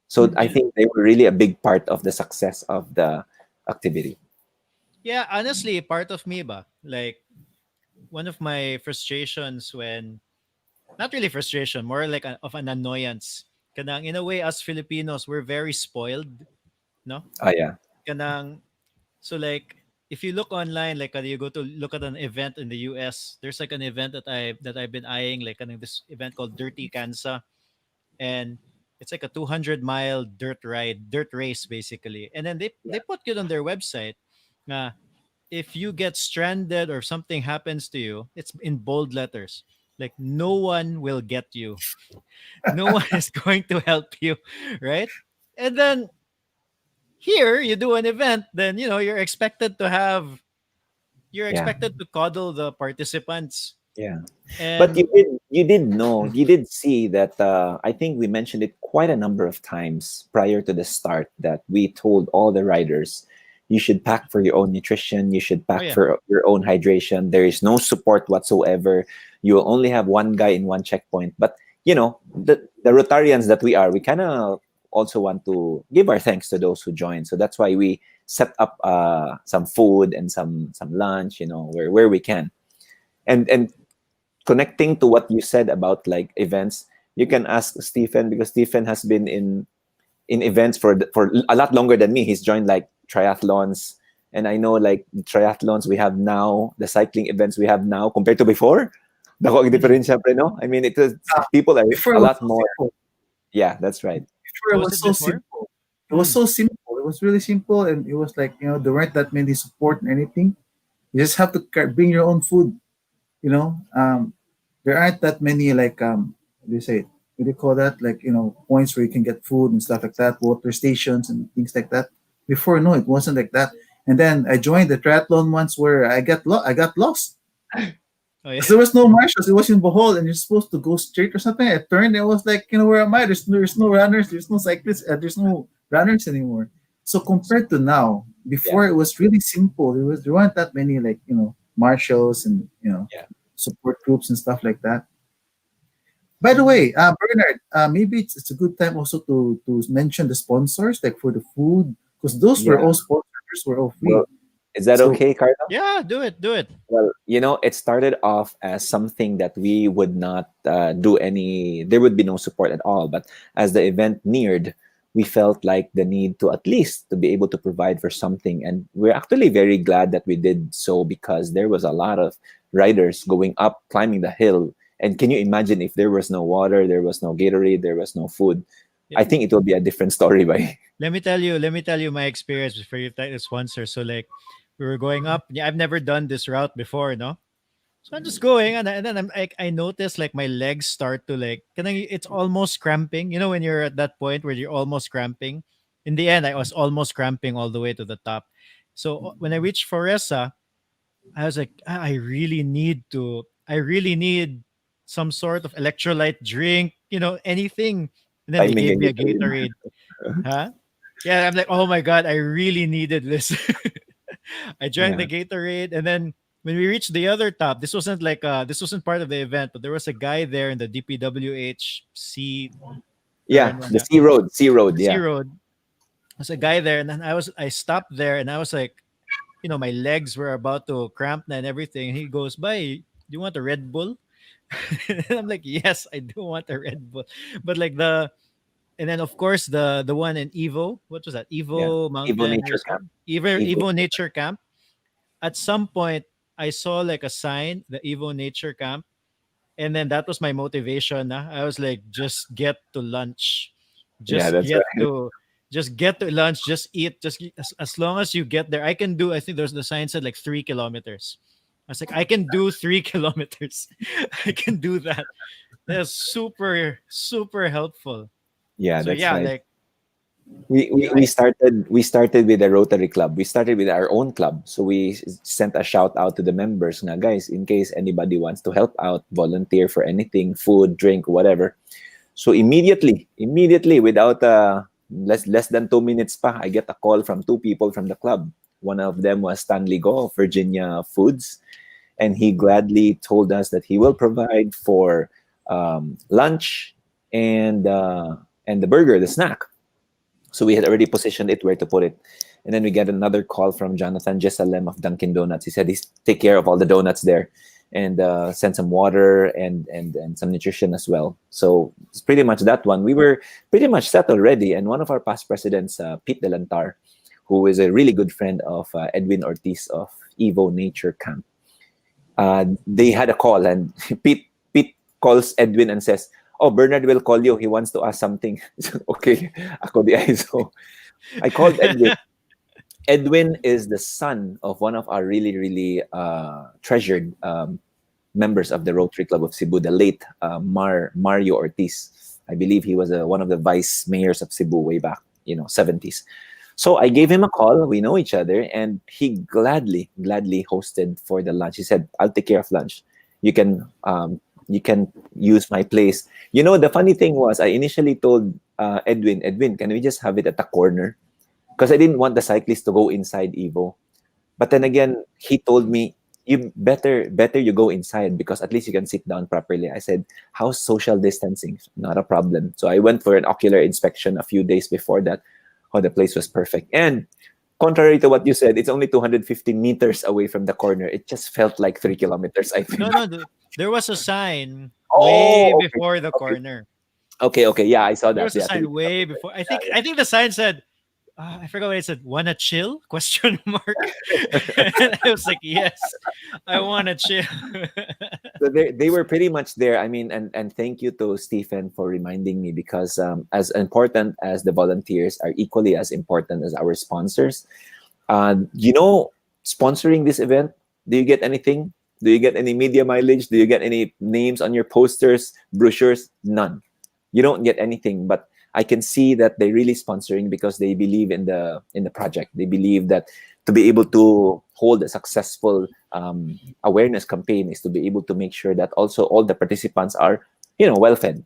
So I Yeah. think they were really a big part of the success of the activity. Yeah, honestly, part of me ba, like one of my frustrations when not really frustration, more like of an annoyance. Kanang in a way, us Filipinos, we're very spoiled, no? Oh yeah, Kanang so like if you look online, like you go to look at an event in the US, there's like an event that I've been eyeing, like this event called Dirty Kansa, and it's like a 200-mile dirt race basically. And then they put it on their website. Uh, if you get stranded or something happens to you, it's in bold letters. Like no one will get you. No one is going to help you, right? And then here you do an event, then you're yeah, expected to coddle the participants. yeah. But And you did see that. I think we mentioned it quite a number of times prior to the start that we told all the riders, you should pack for your own nutrition. You should oh pack yeah, for your own hydration. There is no support whatsoever. You will only have one guy in one checkpoint. But the Rotarians that we are, we kind of also want to give our thanks to those who joined. So that's why we set up some food and some lunch. Where we can. And connecting to what you said about like events, you can ask Stephen because Stephen has been in events for a lot longer than me. He's joined like triathlons, and I know like the triathlons we have now, the cycling events we have now compared to before. Dako ang mm. difference, syempre, no? I mean, it is people are Before a it was lot so more. simple. Yeah, that's right. Before What it was was it so before? simple. It was Mm. so simple. It was really simple, and it was like there weren't that many support and anything. You just have to bring your own food. You know, there aren't that many like what do you say? What do you call that? Like points where you can get food and stuff like that, water stations and things like that. Before, no, it wasn't like that. And then I joined the triathlon once where I got lost. Oh yeah. 'Cause there was no marshals. It was in Bohol, and you're supposed to go straight or something. I turned. It was like, where am I? There's no runners. There's no cyclists. There's no runners anymore. So compared to now, Yeah, before it was really simple. There weren't that many like marshals and yeah, support groups and stuff like that. By the mm, way, Bernard, maybe it's a good time also to mention the sponsors like for the food because those were yeah. all sponsors were all free. Well, is that So okay, Carl? Yeah, do it, do it. Well, it started off as something that we would not do any, there would be no support at all. But as the event neared, we felt like the need to at least to be able to provide for something. And we're actually very glad that we did so because there was a lot of riders going up, climbing the hill. And can you imagine if there was no water, there was no Gatorade, there was no food? Yeah. I think it will be a different story by. Let me tell you my experience before you take the sponsor. So like we were going up. Yeah, I've never done this route before, no? So I'm just going, and then I'm like, I notice like my legs start to like, it's almost cramping. You know, when you're at that point where you're almost cramping. In the end, I was almost cramping all the way to the top. So when I reached Foresa, I was like, I really need some sort of electrolyte drink, anything. And then they Timing gave and me a Gatorade. Gatorade. Huh? Yeah, I'm like, oh my god, I really needed this. I drank the Yeah. Gatorade, and then when we reached the other top, this wasn't part of the event, but there was a guy there in the DPWH C Yeah, turn, the Sea Road, Sea Road, the C yeah. road. There's a guy there, and then I stopped there, and I was like, my legs were about to cramp and everything. He goes by, "Do you want a Red Bull?" And I'm like, "Yes, I do want a Red Bull." But like and then of course the one in Evo, what was that? Yeah. Evo Evo Mountain Nature Camp. Resort, Evo Evo. Nature Camp. At some point, I saw like a sign, the Evo Nature Camp, and then that was my motivation. I was like, just get to lunch, Yeah, just that's get right. to just get to lunch, just eat, as long as you get there. I can do. I think there's the sign said like 3 kilometers. I was like, I can do 3 kilometers. I can do that. That's super super helpful. Yeah, So that's yeah, right. like we, you we know, we started we started with a Rotary club. We started with our own club. So we sent a shout out to the members, na guys, in case anybody wants to help out, volunteer for anything, food, drink, whatever. So immediately without less than 2 minutes pa, I get a call from two people from the club. One of them was Stanley Go of Virginia Foods, and he gladly told us that he will provide for lunch and the burger, the snack. So we had already positioned it where to put it. And then we get another call from Jonathan Jesalem of Dunkin' Donuts. He said he's take care of all the donuts there and send some water and some nutrition as well. So it's pretty much that one. We were pretty much set already. And one of our past presidents, Pete Delantar, who is a really good friend of Edwin Ortiz of Evo Nature Camp, they had a call, and Pete calls Edwin and says, "Oh, Bernard will call you. He wants to ask something." So, okay, ako di ay. So I called Edwin. Edwin is the son of one of our really treasured members of the Rotary Club of Cebu, the late Mario Ortiz. I believe he was one of the vice mayors of Cebu way back, 70s. So I gave him a call. We know each other, and he gladly hosted for the lunch. He said, "I'll take care of lunch. You can you can use my place." The funny thing was, I initially told Edwin, can we just have it at the corner? Because I didn't want the cyclists to go inside Evo. But then again, he told me, "You better you go inside because at least you can sit down properly." I said, "How's social distancing?" "Not a problem." So I went for an ocular inspection a few days before that. Oh, the place was perfect. And contrary to what you said, it's only 250 meters away from the corner. It just felt like 3 kilometers, I think. no, no, there was a sign way Oh, okay. before the Okay. corner. Okay. Yeah, I saw There that. was a Yeah, sign 3 way kilometers. before. Yeah, I think the sign said, I forgot what it said. Wanna chill? Question mark. And I was like, yes, I wanna chill. So they were pretty much there. I mean, and thank you to Stephen for reminding me because as important as the volunteers are equally as important as our sponsors. Sponsoring this event, do you get anything? Do you get any media mileage? Do you get any names on your posters, brochures? None. You don't get anything, but I can see that they're really sponsoring because they believe in the project. They believe that to be able to hold a successful awareness campaign is to be able to make sure that also all the participants are, well fed.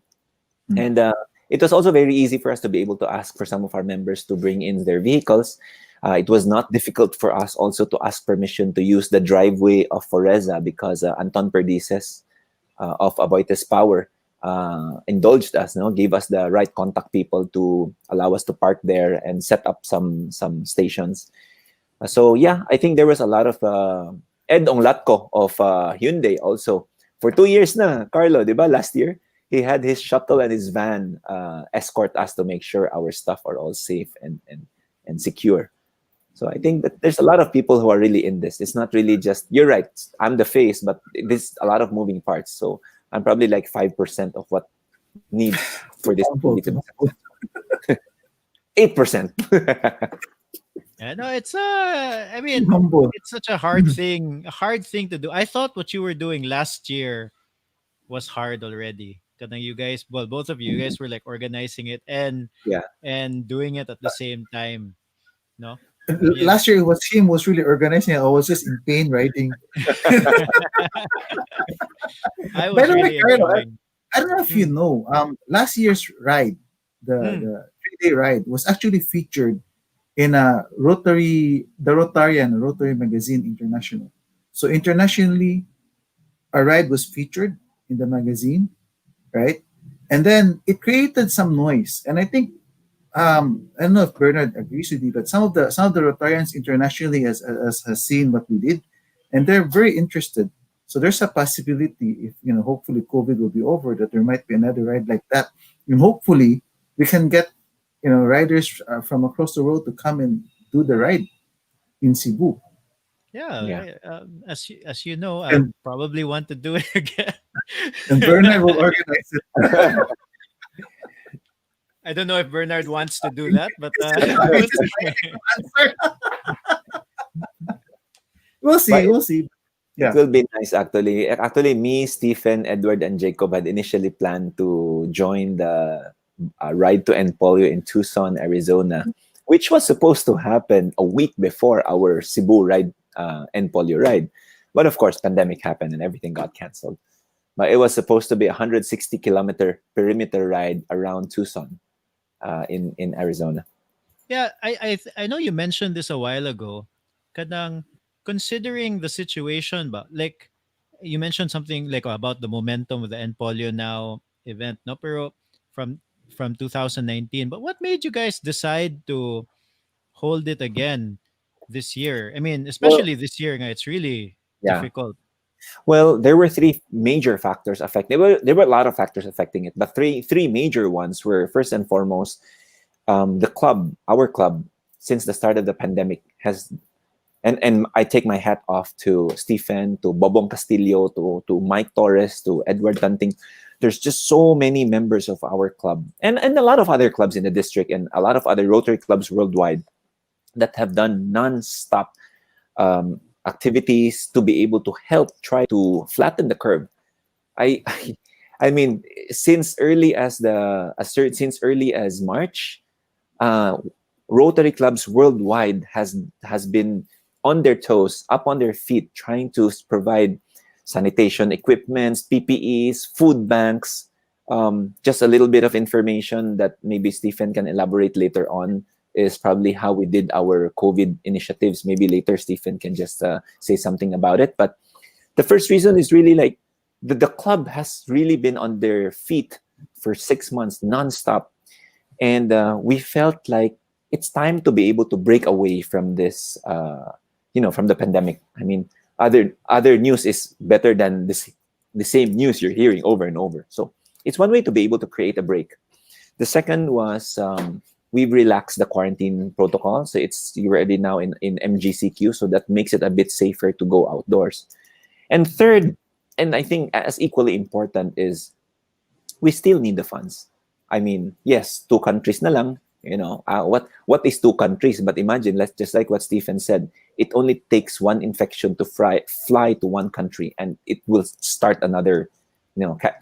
Mm. And it was also very easy for us to be able to ask for some of our members to bring in their vehicles. It was not difficult for us also to ask permission to use the driveway of Foreza because Anton Perdices of Avoites Power indulged us, gave us the right contact people to allow us to park there and set up some stations. So yeah, I think there was a lot of Ed Onglatko of Hyundai also. For 2 years na, Carlo, di ba? Last year, he had his shuttle and his van escort us to make sure our stuff are all safe and secure. So I think that there's a lot of people who are really in this. It's not really just, you're right, I'm the face, but there's a lot of moving parts. So I'm probably like 5% of what needs for this Humble, activity to too be humble. successful. 8%. Yeah, no, I Too mean, humble. it's such a hard thing to do. I thought what you were doing last year was hard already. Because you guys, well, both of you guys were like organizing it Yeah. and doing it at the same time. No, yeah. Last year it was him was really organizing. I was just in pain writing. I By was the way, really Carlo, enjoying. I don't know if you Mm, know, last year's ride, mm. the 3-day ride, was actually featured in a the Rotarian Rotary Magazine International. So internationally, a ride was featured in the magazine, right? And then it created some noise, and I think I don't know if Bernard agrees with me, but some of the Rotarians internationally has seen what we did, and they're very interested. So there's a possibility, if hopefully COVID will be over, that there might be another ride like that, and hopefully we can get riders from across the world to come and do the ride in Cebu. Yeah, Yeah. as you know, I And probably want to do it again. Bernard will organize it. I don't know if Bernard wants to do that, but I we'll just see. answer. We'll But see. We'll see. it Yeah. will be nice actually. Actually, me, Stephen, Edward, and Jacob had initially planned to join the ride to End Polio in Tucson, Arizona, which was supposed to happen a week before our Cebu ride, End Polio ride. But of course, pandemic happened and everything got canceled. But it was supposed to be a 160-kilometer perimeter ride around Tucson, in Arizona. Yeah, I know you mentioned this a while ago. Kadang considering the situation, but like you mentioned something like about the momentum of the End Polio Now event, no? Pero from 2019. But what made you guys decide to hold it again this year? I mean, Well, especially this year, nga, it's really yeah. difficult. Well, there were three major factors affecting. There were a lot of factors affecting it, but three major ones were first and foremost, the club, our club, since the start of the pandemic has, and I take my hat off to Stephen, to Bobong Castillo, to Mike Torres, to Edward Tanting. There's just so many members of our club, and a lot of other clubs in the district, and a lot of other Rotary clubs worldwide that have done non-stop activities to be able to help try to flatten the curve. I, I mean, since early as March, uh, Rotary clubs worldwide has been on their toes, up on their feet, trying to provide sanitation equipments, PPEs, food banks. Just a little bit of information that maybe Stephen can elaborate later on is probably how we did our COVID initiatives. Maybe later Stephen can just say something about it. But the first reason is really like the club has really been on their feet for 6 months nonstop, and we felt like it's time to be able to break away from this, from the pandemic. I mean, other news is better than the same news you're hearing over and over. So it's one way to be able to create a break. The second was, we've relaxed the quarantine protocol, so you're already now in MGCQ, so that makes it a bit safer to go outdoors. And third, and I think as equally important, is we still need the funds. I mean, yes, two countries na lang. What is two countries? But imagine, let's just like what Stephen said, it only takes one infection to fly to one country, and it will start another,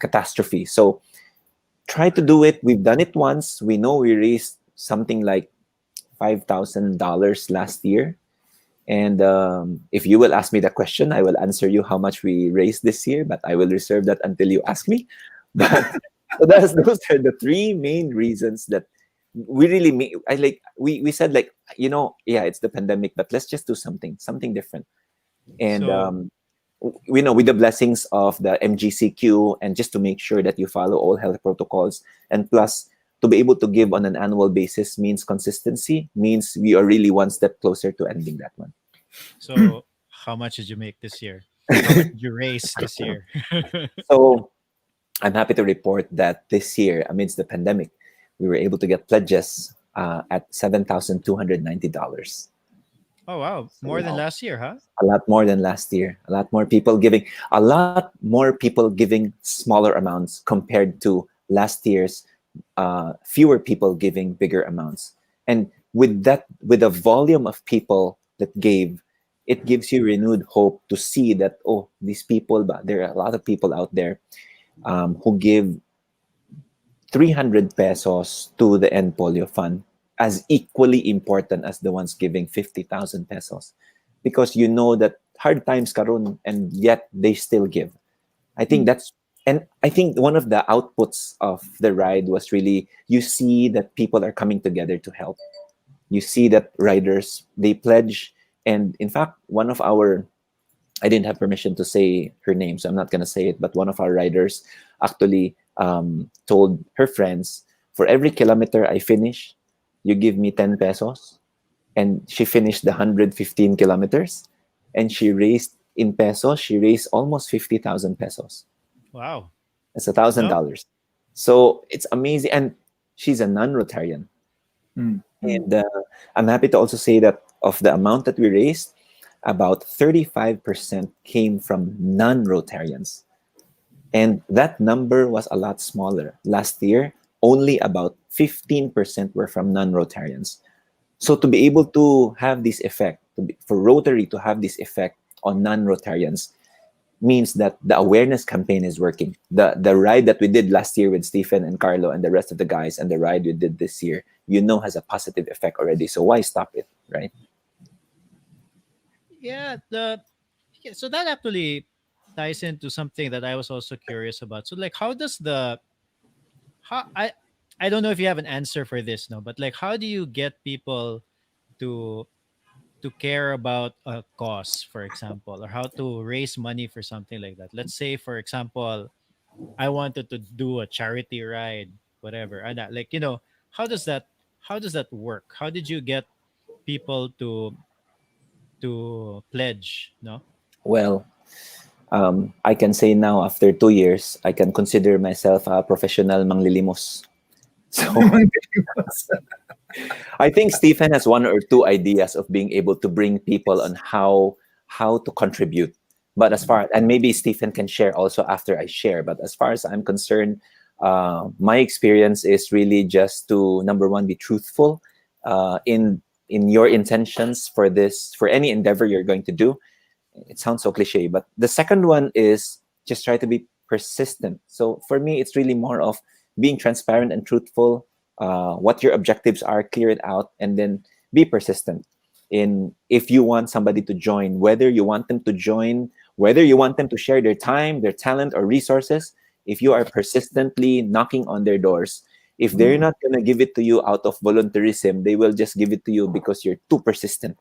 catastrophe. So try to do it. We've done it once. We know we raised something like $5,000 last year. And if you will ask me the question, I will answer you how much we raised this year, but I will reserve that until you ask me. But so those are the three main reasons that we really we said, like, yeah, it's the pandemic, but let's just do something different. And So we know, with the blessings of the MGCQ, and just to make sure that you follow all health protocols, and plus to be able to give on an annual basis means consistency, means we are really one step closer to ending that one. so how much did you make this year? How much did you raise this year? So I'm happy to report that this year, amidst the pandemic, we were able to get pledges at $7,290. Oh wow, more than Wow. last year, huh? A lot more than last year. A lot more people giving. A lot more people giving smaller amounts compared to last year's fewer people giving bigger amounts. And with the volume of people that gave, it gives you renewed hope to see that, oh, these people, but there are a lot of people out there who give 300 pesos to the End Polio Fund as equally important as the ones giving 50,000 pesos. Because you know that hard times karon, and yet they still give. I think and I think one of the outputs of the ride was really, you see that people are coming together to help. You see that riders, they pledge. And in fact, one of our, I didn't have permission to say her name, so I'm not going to say it, but one of our riders actually told her friends, for every kilometer I finish, you give me 10 pesos. And she finished the 115 kilometers. And she raised, in pesos, she raised almost 50,000 pesos. Wow. That's $1,000. No? So it's amazing. And she's a non-Rotarian. Mm. And I'm happy to also say that of the amount that we raised, about 35% came from non-Rotarians. And that number was a lot smaller. Last year, only about 15% were from non-Rotarians. So to be able to have this effect, for Rotary to have this effect on non-Rotarians, means that the awareness campaign is working. The ride that we did last year with Stephen and Carlo and the rest of the guys, and the ride we did this year, has a positive effect already. So why stop it, right? Yeah, so that actually ties into something that I was also curious about. So like how does the how I don't know if you have an answer for this, no, but like how do you get people to care about a cause, for example, or how to raise money for something like that? Let's say, for example, I wanted to do a charity ride, whatever. And like, how does that work? How did you get people to pledge? No. Well, I can say now after 2 years, I can consider myself a professional manglilimos. So I think Stephen has one or two ideas of being able to bring people on how to contribute. But as far, and maybe Stephen can share also after I share. But as far as I'm concerned, my experience is really just to, number one, be truthful in your intentions for this, for any endeavor you're going to do. It sounds so cliche, but the second one is just try to be persistent. So for me, it's really more of being transparent and truthful. What your objectives are, clear it out, and then be persistent. In if you want somebody to join, whether you want them to join, whether you want them to share their time, their talent, or resources, if you are persistently knocking on their doors, if they're not gonna give it to you out of voluntarism, they will just give it to you because you're too persistent.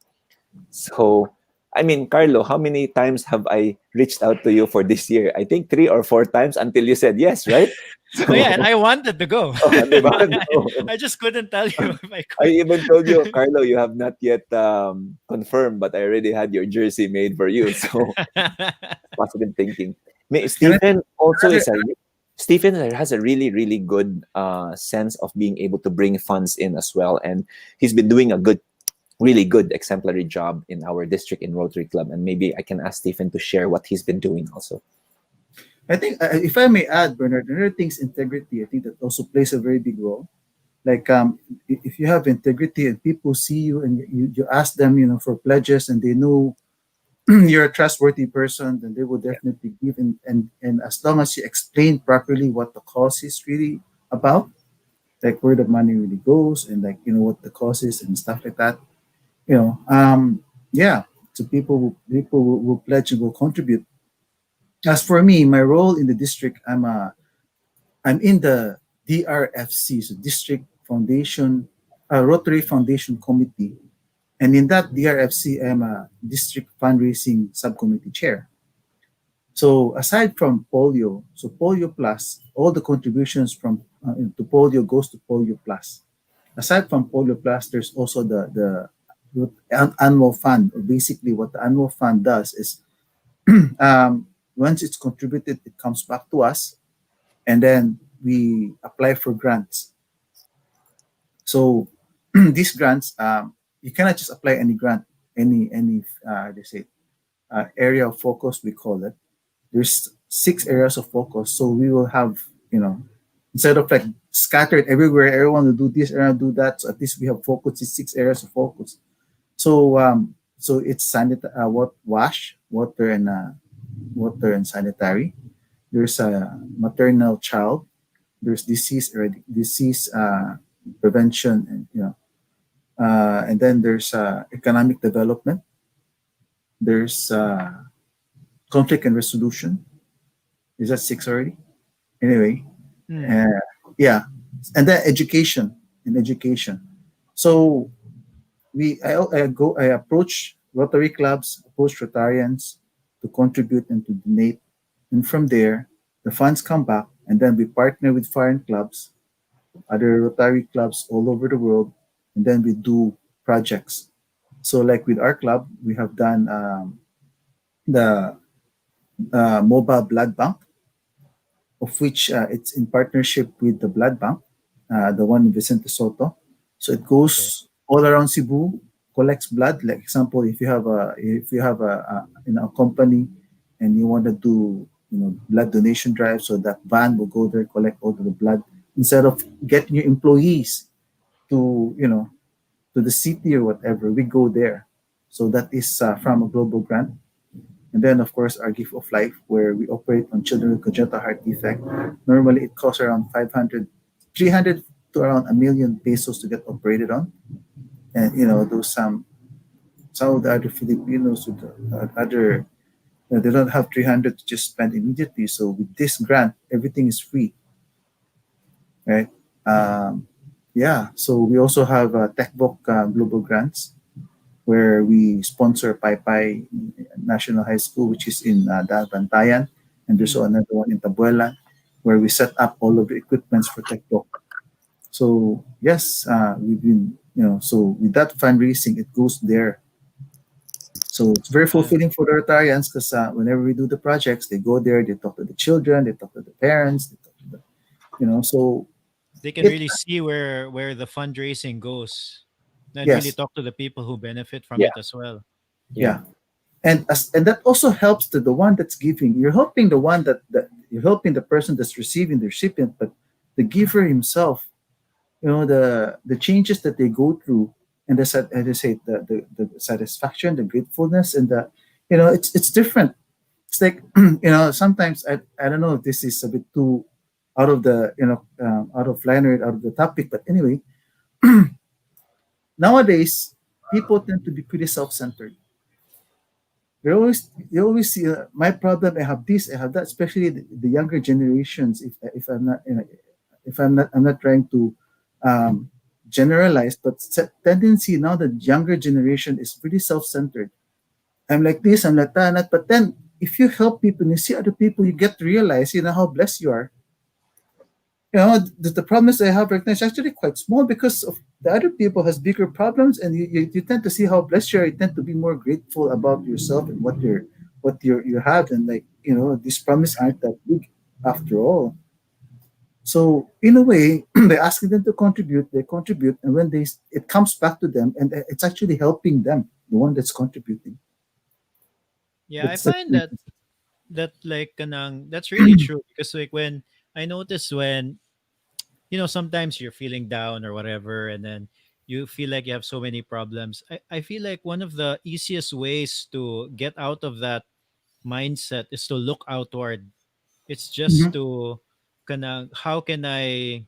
So, I mean, Carlo, how many times have I reached out to you for this year? I think 3 or 4 times until you said yes, right? Oh yeah, So, and I wanted to go. oh, di ba? But No. I just couldn't tell you if I I could. even told you, Carlo, you have not yet confirmed, but I already had your jersey made for you. So, positive thinking. And I think Stephen also another, is a Stephen has a really really good sense of being able to bring funds in as well, and he's been doing a really good exemplary job in our district in Rotary Club. And maybe I can ask Stephen to share what he's been doing also. I think if I may add, Bernard, another thing's integrity. I think that also plays a very big role. Like if you have integrity and people see you and you ask them, for pledges and they know you're a trustworthy person, then they will Yeah. definitely give. And as long as you explain properly what the cause is really about, like where the money really goes and like what the cause is and stuff like that, you know, um, yeah. So people will pledge and will contribute. As for me, my role in the district, I'm in the DRFC, so District Foundation, Rotary Foundation Committee, and in that DRFC, I'm a district fundraising subcommittee chair. So aside from polio, so polio plus, all the contributions from to polio goes to polio plus. Aside from polio plus, there's also the annual fund. Or basically, what the annual fund does is once it's contributed, it comes back to us, and then we apply for grants. So these grants, you cannot just apply any grant, any they say area of focus we call it. There's 6 areas of focus, so we will have instead of like scattered everywhere, everyone will do this, everyone will do that. So at least we have focus in 6 areas of focus. So it's what wash, water and sanitary. There's a maternal child. There's disease prevention, and then there's economic development. There's conflict and resolution. Is that 6 already? Anyway, Hmm. uh, yeah, and then education. So I approach Rotary clubs, approach Rotarians to contribute and to donate, and from there the funds come back, and then we partner with foreign clubs, other Rotary clubs all over the world, and then we do projects. So, like with our club, we have done the mobile blood bank, of which it's in partnership with the blood bank, the one in Vicente Soto. So it Okay. goes all around Cebu, collects blood. Like example, if you have a company and you want to do blood donation drive, so that van will go there collect all of the blood instead of getting your employees to to the city or whatever. We go there. So that is from a global grant. And then, of course, our gift of life, where we operate on children with congenital heart defect. Normally, it costs around 500, 300 to around a million pesos to get operated on. And, those some of the other Filipinos with the other, they don't have 300 to just spend immediately. So with this grant, everything is free, right? Um, yeah. So we also have TechBook Global Grants, where we sponsor Pai Pai National High School, which is in Bantayan, and there's Mm. another one in Tabuela, where we set up all of the equipments for TechBook. So yes, we've been, so with that fundraising, it goes there. So it's very Yeah. fulfilling for the Rotarians because whenever we do the projects, they go there, they talk to the children, they talk to the parents, they talk to the, so They can it, really see where the fundraising goes and really yes, talk to the people who benefit from Yeah. it as well. Yeah. yeah. And that also helps to the one that's giving. You're helping the one that you're helping the person that's receiving the recipient, but the giver himself, the changes that they go through, and as I say, the satisfaction, the gratefulness, and the, it's different. It's like sometimes I don't know if this is a bit too out of the out of line or out of the topic, but anyway, nowadays people tend to be pretty self-centered. You always see my problem. I have this, I have that. Especially the younger generations. If I'm not, if I'm not trying to um, generalize, but tendency now the younger generation is pretty self-centered. I'm like this, I'm like that. But then if you help people and you see other people, you get to realize how blessed you are. The problems I have right now is actually quite small because of the other people has bigger problems, and you tend to see how blessed you are. You tend to be more grateful about yourself and what you have, and like these problems aren't that big after all. So in a way, by asking them to contribute, they contribute, and when it comes back to them, and it's actually helping them, the one that's contributing. Yeah, I That's find that like kanang that's really true because like when I notice when sometimes you're feeling down or whatever and then you feel like you have so many problems. I feel like one of the easiest ways to get out of that mindset is to look outward. It's just Mhm. to kanang how can I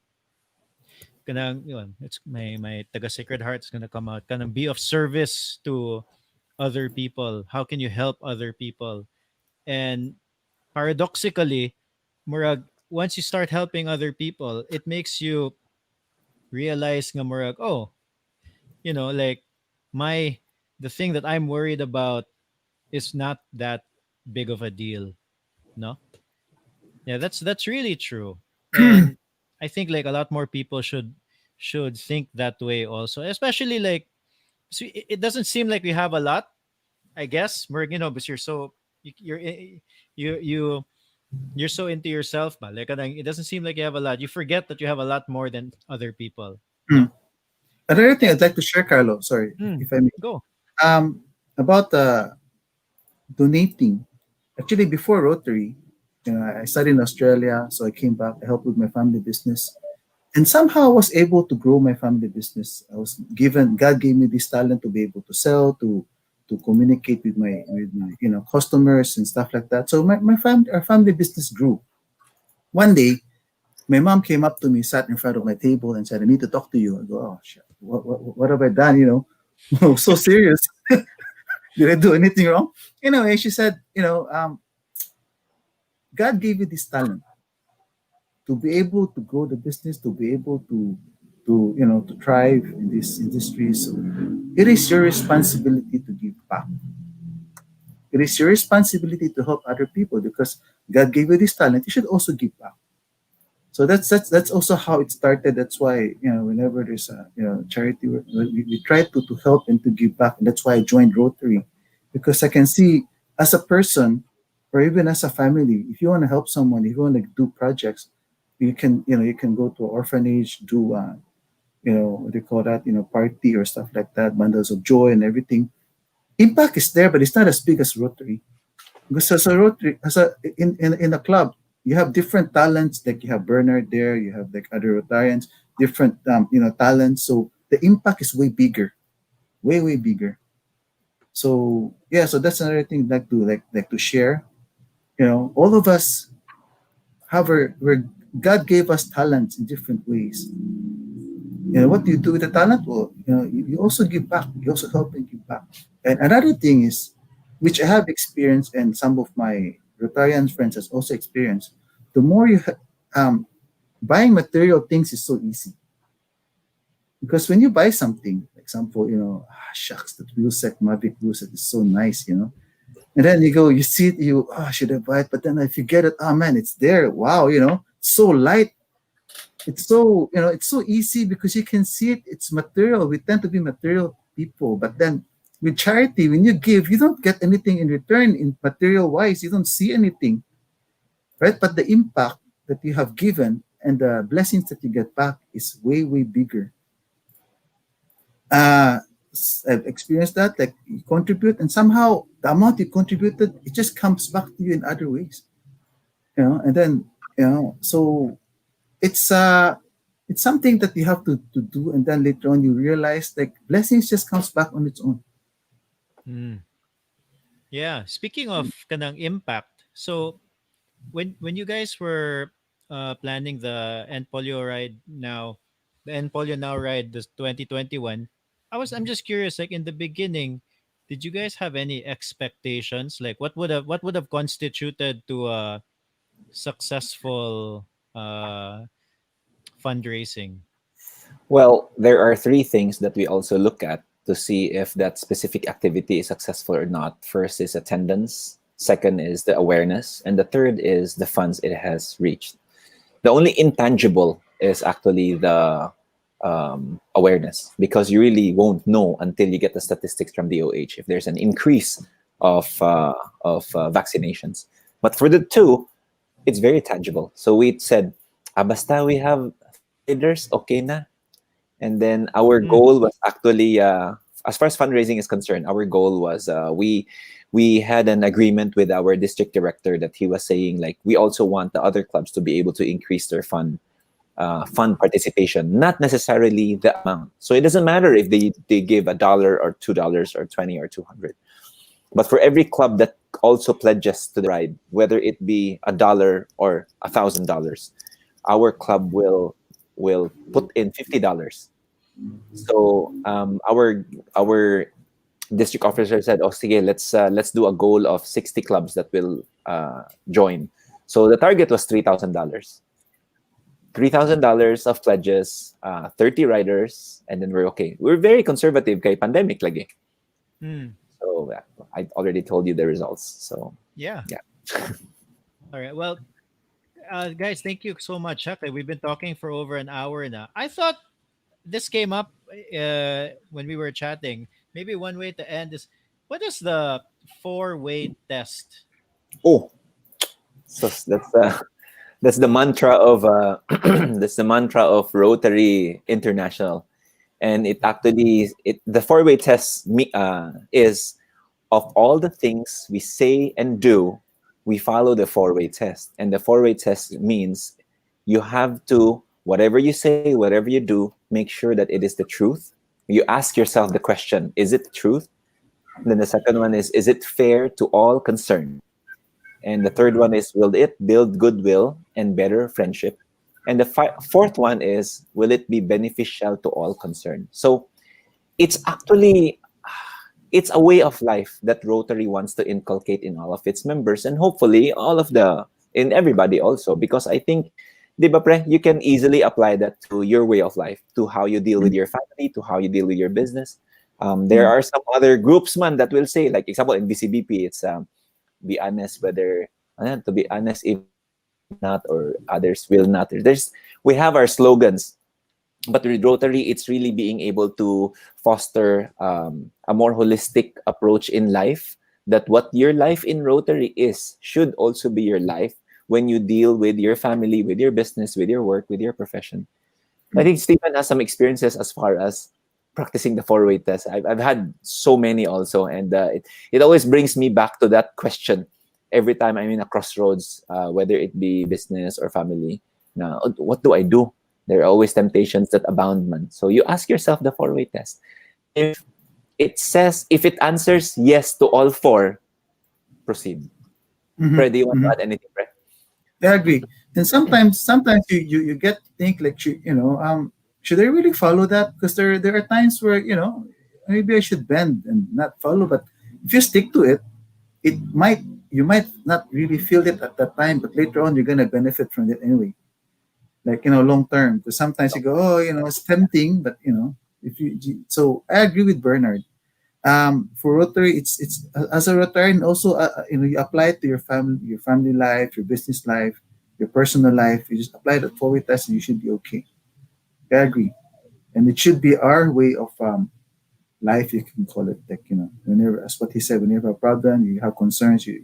kanang yun, it's my taga sacred heart is gonna come out kanang be of service to other people. How can you help other people? And paradoxically, murag once you start helping other people, it makes you realize nga murag, oh, like my the thing that I'm worried about is not that big of a deal. No? Yeah, that's really true. And I think like a lot more people should think that way also. Especially like so it doesn't seem like we have a lot, I guess. Murag, because you're so you you you're so into yourself, ba? Like it doesn't seem like you have a lot. You forget that you have a lot more than other people. No? Mm. Another thing I'd And like to share, Carlo. Sorry, mm, if I may. go. About donating. Actually, before Rotary, I studied in Australia, so I came back. I helped with my family business, and somehow I was able to grow my family business. God gave me this talent to be able to sell, to communicate with my customers and stuff like that. So our family business grew. One day, my mom came up to me, sat in front of my table, and said, "I need to talk to you." I go, "Oh shit, what have I done?" So serious. Did I do anything wrong? Anyway, she said, God gave you this talent to be able to grow the business, to be able to thrive in this industry. So it is your responsibility to give back. It is your responsibility to help other people because God gave you this talent. You should also give back. So that's also how it started. That's why, whenever there's a, charity work, we try to help and to give back. And that's why I joined Rotary, because I can see, as a person or even as a family, if you want to help someone, if you want to do projects, you can go to an orphanage, do what do you call that, party or stuff like that, bundles of joy and everything. Impact is there, but it's not as big as Rotary. Because as a Rotary, in a club, you have different talents. Like you have Bernard there, you have like other Rotarians, different talents. So the impact is way bigger, way bigger. So yeah, so that's another thing like to share. All of us have where God gave us talents in different ways. What do you do with the talent? Well, you also give back. You also help and give back. And another thing is, which I have experienced, and some of my Rotarian friends has also experienced, the more buying material things is so easy. Because when you buy something, example, shucks, that wheel set, Mavic wheel set is so nice, and then you go, you see it, should I buy it? But then if you get it, oh man, it's there. Wow, it's so light. It's so easy because you can see it. It's material. We tend to be material people, but then with charity, when you give, you don't get anything in return in material wise. You don't see anything, right? But the impact that you have given and the blessings that you get back is way bigger. uh I've experienced that. Like, you contribute, and somehow the amount you contributed, it just comes back to you in other ways. And then, so it's something that you have to do, and then later on you realize, like, blessings just comes back on its own. Mm. Yeah. Speaking of kanang impact, so when you guys were planning the End Polio Now Ride, this 2021, I'm just curious. Like in the beginning, did you guys have any expectations? Like what would have constituted to a successful fundraising? Well, there are three things that we also look at to see if that specific activity is successful or not. First is attendance, second is the awareness, and the third is the funds it has reached. The only intangible is actually the awareness, because you really won't know until you get the statistics from DOH if there's an increase of vaccinations. But for the two, it's very tangible. So we said, basta we have 3 riders, okay na. And then our Mm. goal was actually, as far as fundraising is concerned, our goal was we had an agreement with our district director that he was saying, like, we also want the other clubs to be able to increase their fund participation, not necessarily the amount. So it doesn't matter if they give $1 or $2 or 20 or 200. But for every club that also pledges to the ride, whether it be $1 or $1,000, our club will put in $50. So our district officer said, "Oh, sige, let's do a goal of 60 clubs that will join." So the target was $3,000. $3,000 of pledges, 30 riders, and then we're okay. We're very conservative kay pandemic lagi. Mm. So I already told you the results. So Yeah. yeah. All right. Well, guys, thank you so much. Okay, we've been talking for over an hour now. I thought this came up when we were chatting. Maybe one way to end is, what is the four-way test? Oh, so that's the mantra of that's the mantra of Rotary International, and it actually the four-way test is, of all the things we say and do, we follow the four-way test. And the four-way test means you have to, whatever you say, whatever you do, make sure that it is the truth. You ask yourself the question, is it the truth? And then the second one is it fair to all concerned? And the third one is, will it build goodwill and better friendship? And the fourth one is, will it be beneficial to all concerned? So it's actually, it's a way of life that Rotary wants to inculcate in all of its members, and hopefully in everybody also, because I think, di ba pre, you can easily apply that to your way of life, to how you deal with your family, to how you deal with your business. There Mm. are some other groups man that will say, like example in BCBP, it's be honest whether to be honest even cannot or others will not. We have our slogans, but with Rotary, it's really being able to foster a more holistic approach in life. That what your life in Rotary is should also be your life when you deal with your family, with your business, with your work, with your profession. I think Stephen has some experiences as far as practicing the four-way test. I've had so many also, and it always brings me back to that question every time I'm in a crossroads, whether it be business or family. Now, what do I do? There are always temptations that abound, man. So you ask yourself the four-way test. If if it answers yes to all four, proceed. Mm-hmm. Fred, do you want to Mm-hmm. add anything, Fred? Yeah, I agree. And sometimes you get to think like, should I really follow that? Because there are times where, maybe I should bend and not follow. But if you stick to it, it might you might not really feel it at that time, but later on you're gonna benefit from it anyway. Like, long term. Because sometimes you go, oh, it's tempting, but if so I agree with Bernard. For Rotary, it's as a Rotarian also, you apply it to your family life, your business life, your personal life. You just apply that four-way test, and you should be okay. I agree, and it should be our way of life. You can call it, like, whenever, as what he said, whenever you have a problem, you have concerns, your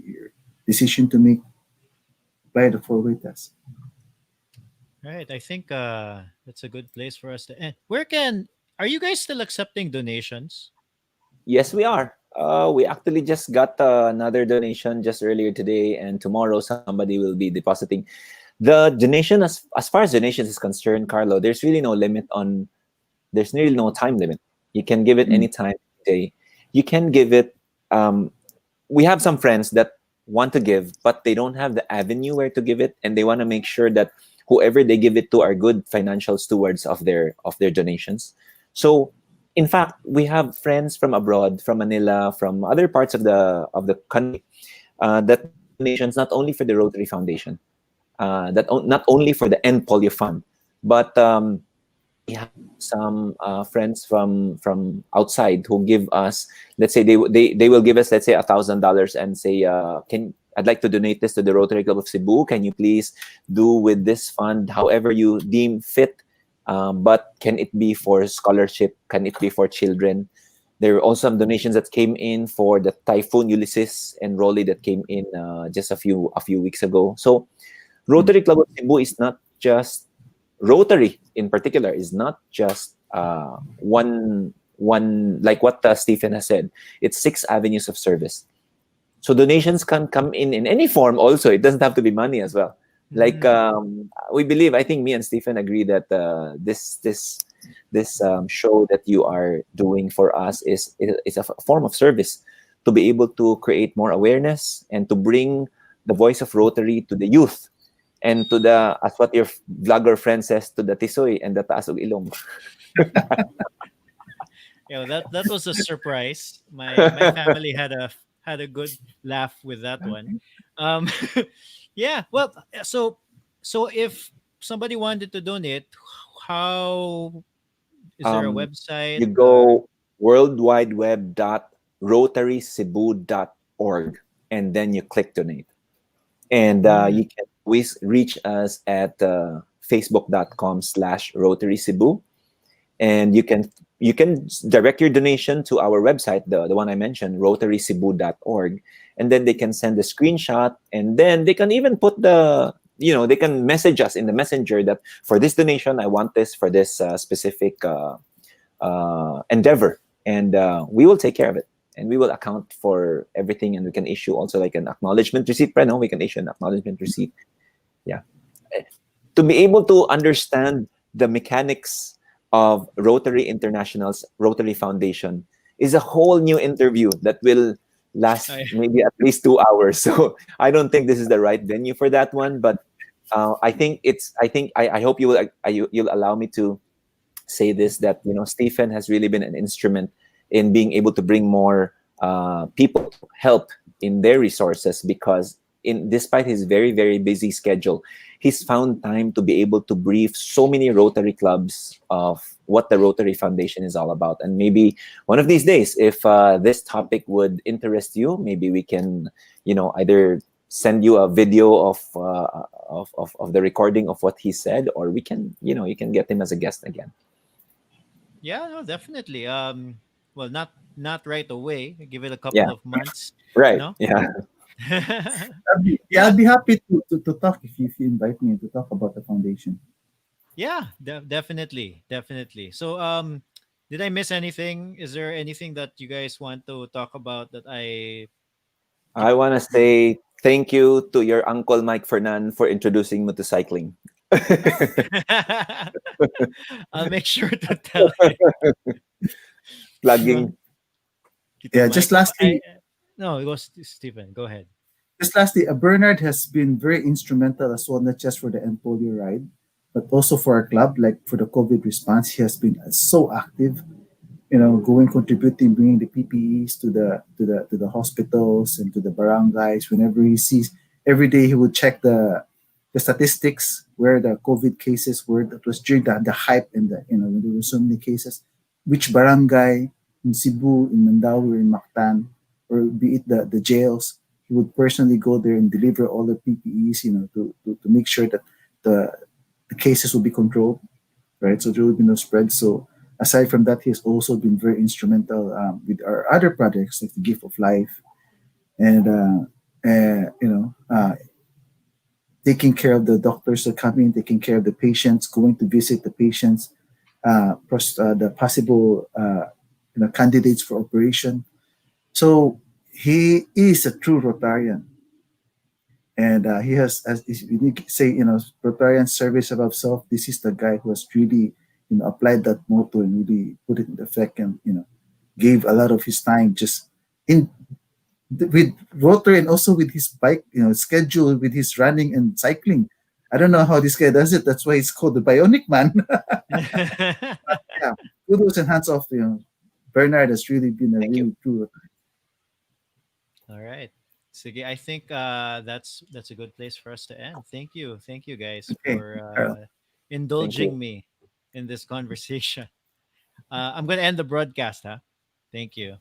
decision to make, apply the four-way test. Right. I think that's a good place for us to end. Where can Are you guys still accepting donations? Yes, we are. We actually just got another donation just earlier today, and tomorrow somebody will be depositing. The donation, as far as donations is concerned, Carlo, there's really no time limit. You can give it Mm. anytime of the day. You can give it. We have some friends that want to give, but they don't have the avenue where to give it, and they want to make sure that whoever they give it to are good financial stewards of their donations. So, in fact, we have friends from abroad, from Manila, from other parts of the country, that give donations not only for the Rotary Foundation, not only for the End Polio Fund, but we have some friends from outside who give us. Let's say they will give us, let's say, $1,000 and say, can I'd like to donate this to the Rotary Club of Cebu. Can you please do with this fund however you deem fit? But can it be for scholarship? Can it be for children? There are also some donations that came in for the Typhoon Ulysses and Rolly that came in just a few weeks ago. So Rotary Club of Cebu is not just Rotary in particular is not just one, like what Stephen has said. It's 6 avenues of service. So donations can come in any form. Also, it doesn't have to be money as well. Like we believe, I think me and Stephen agree that this show that you are doing for us is a form of service to be able to create more awareness and to bring the voice of Rotary to the youth and to the, as what your vlogger friend says, to the tisoy and the taas og ilong. That was a surprise. My family had a good laugh with that one. Um, yeah. Well, so if somebody wanted to donate, how is there a website? You go worldwideweb.rotarycebu.org and then you click donate. And you can always reach us at facebook.com/Rotary Cebu. And you can direct your donation to our website, the one I mentioned, rotarycebu.org. And then they can send a screenshot, and then they can even put they can message us in the messenger that for this donation, I want this for this specific endeavor. And we will take care of it. And we will account for everything, and we can issue also like an acknowledgement receipt. No, we can issue an acknowledgement receipt. Yeah. To be able to understand the mechanics of Rotary International's Rotary Foundation is a whole new interview that will last maybe at least 2 hours. So I don't think this is the right venue for that one. But I think I hope you'll allow me to say this, that Stephen has really been an instrument in being able to bring more people to help in their resources, because despite his very, very busy schedule, he's found time to be able to brief so many Rotary clubs of what the Rotary Foundation is all about. And maybe one of these days, if this topic would interest you, maybe we can either send you a video of of the recording of what he said, or we can, you can get him as a guest again. Yeah, no, definitely. Well, not right away. Give it a couple Yeah, of months. right. No. Yeah. Yeah, Yeah, I'd be happy to talk if you invite me to talk about the foundation. yeah, definitely, definitely. So, did I miss anything? Is there anything that you guys want to talk about that I, I want to you know? say thank you to your uncle Mike Fernan for introducing me to cycling. I'll make sure to tell him. Plugging. Tito Yeah, Mike. No, it was Stephen. Go ahead. just lastly, Bernard has been very instrumental as well, not just for the End Polio Ride, but also for our club, like for the COVID response. He has been so active, going contributing, bringing the PPEs to the hospitals and to the barangays. Whenever he sees, every day he would check the statistics where the COVID cases were. That was during the hype and when there were so many cases, which barangay in Cebu, in Mandawi, or in Mactan, or be it the jails, he would personally go there and deliver all the PPEs, to make sure that the the cases will be controlled, right? So there will be no spread. So aside from that, he has also been very instrumental with our other projects like the Gift of Life and taking care of the doctors that come in, taking care of the patients, going to visit the patients, the possible candidates for operation. So he is a true Rotarian, and he has, as we say, Rotarian service above self. This is the guy who has really, applied that motto and really put it in effect, and gave a lot of his time just in with Rotary, and also with his bike, schedule with his running and cycling. I don't know how this guy does it. That's why he's called the Bionic Man. Yeah, kudos and hands off. Bernard has really been a Thank you. really true. All right. Sige, I think that's a good place for us to end. Thank you guys Okay, for Carl. Thank you. indulging me in this conversation. I'm gonna end the broadcast, huh? Thank you.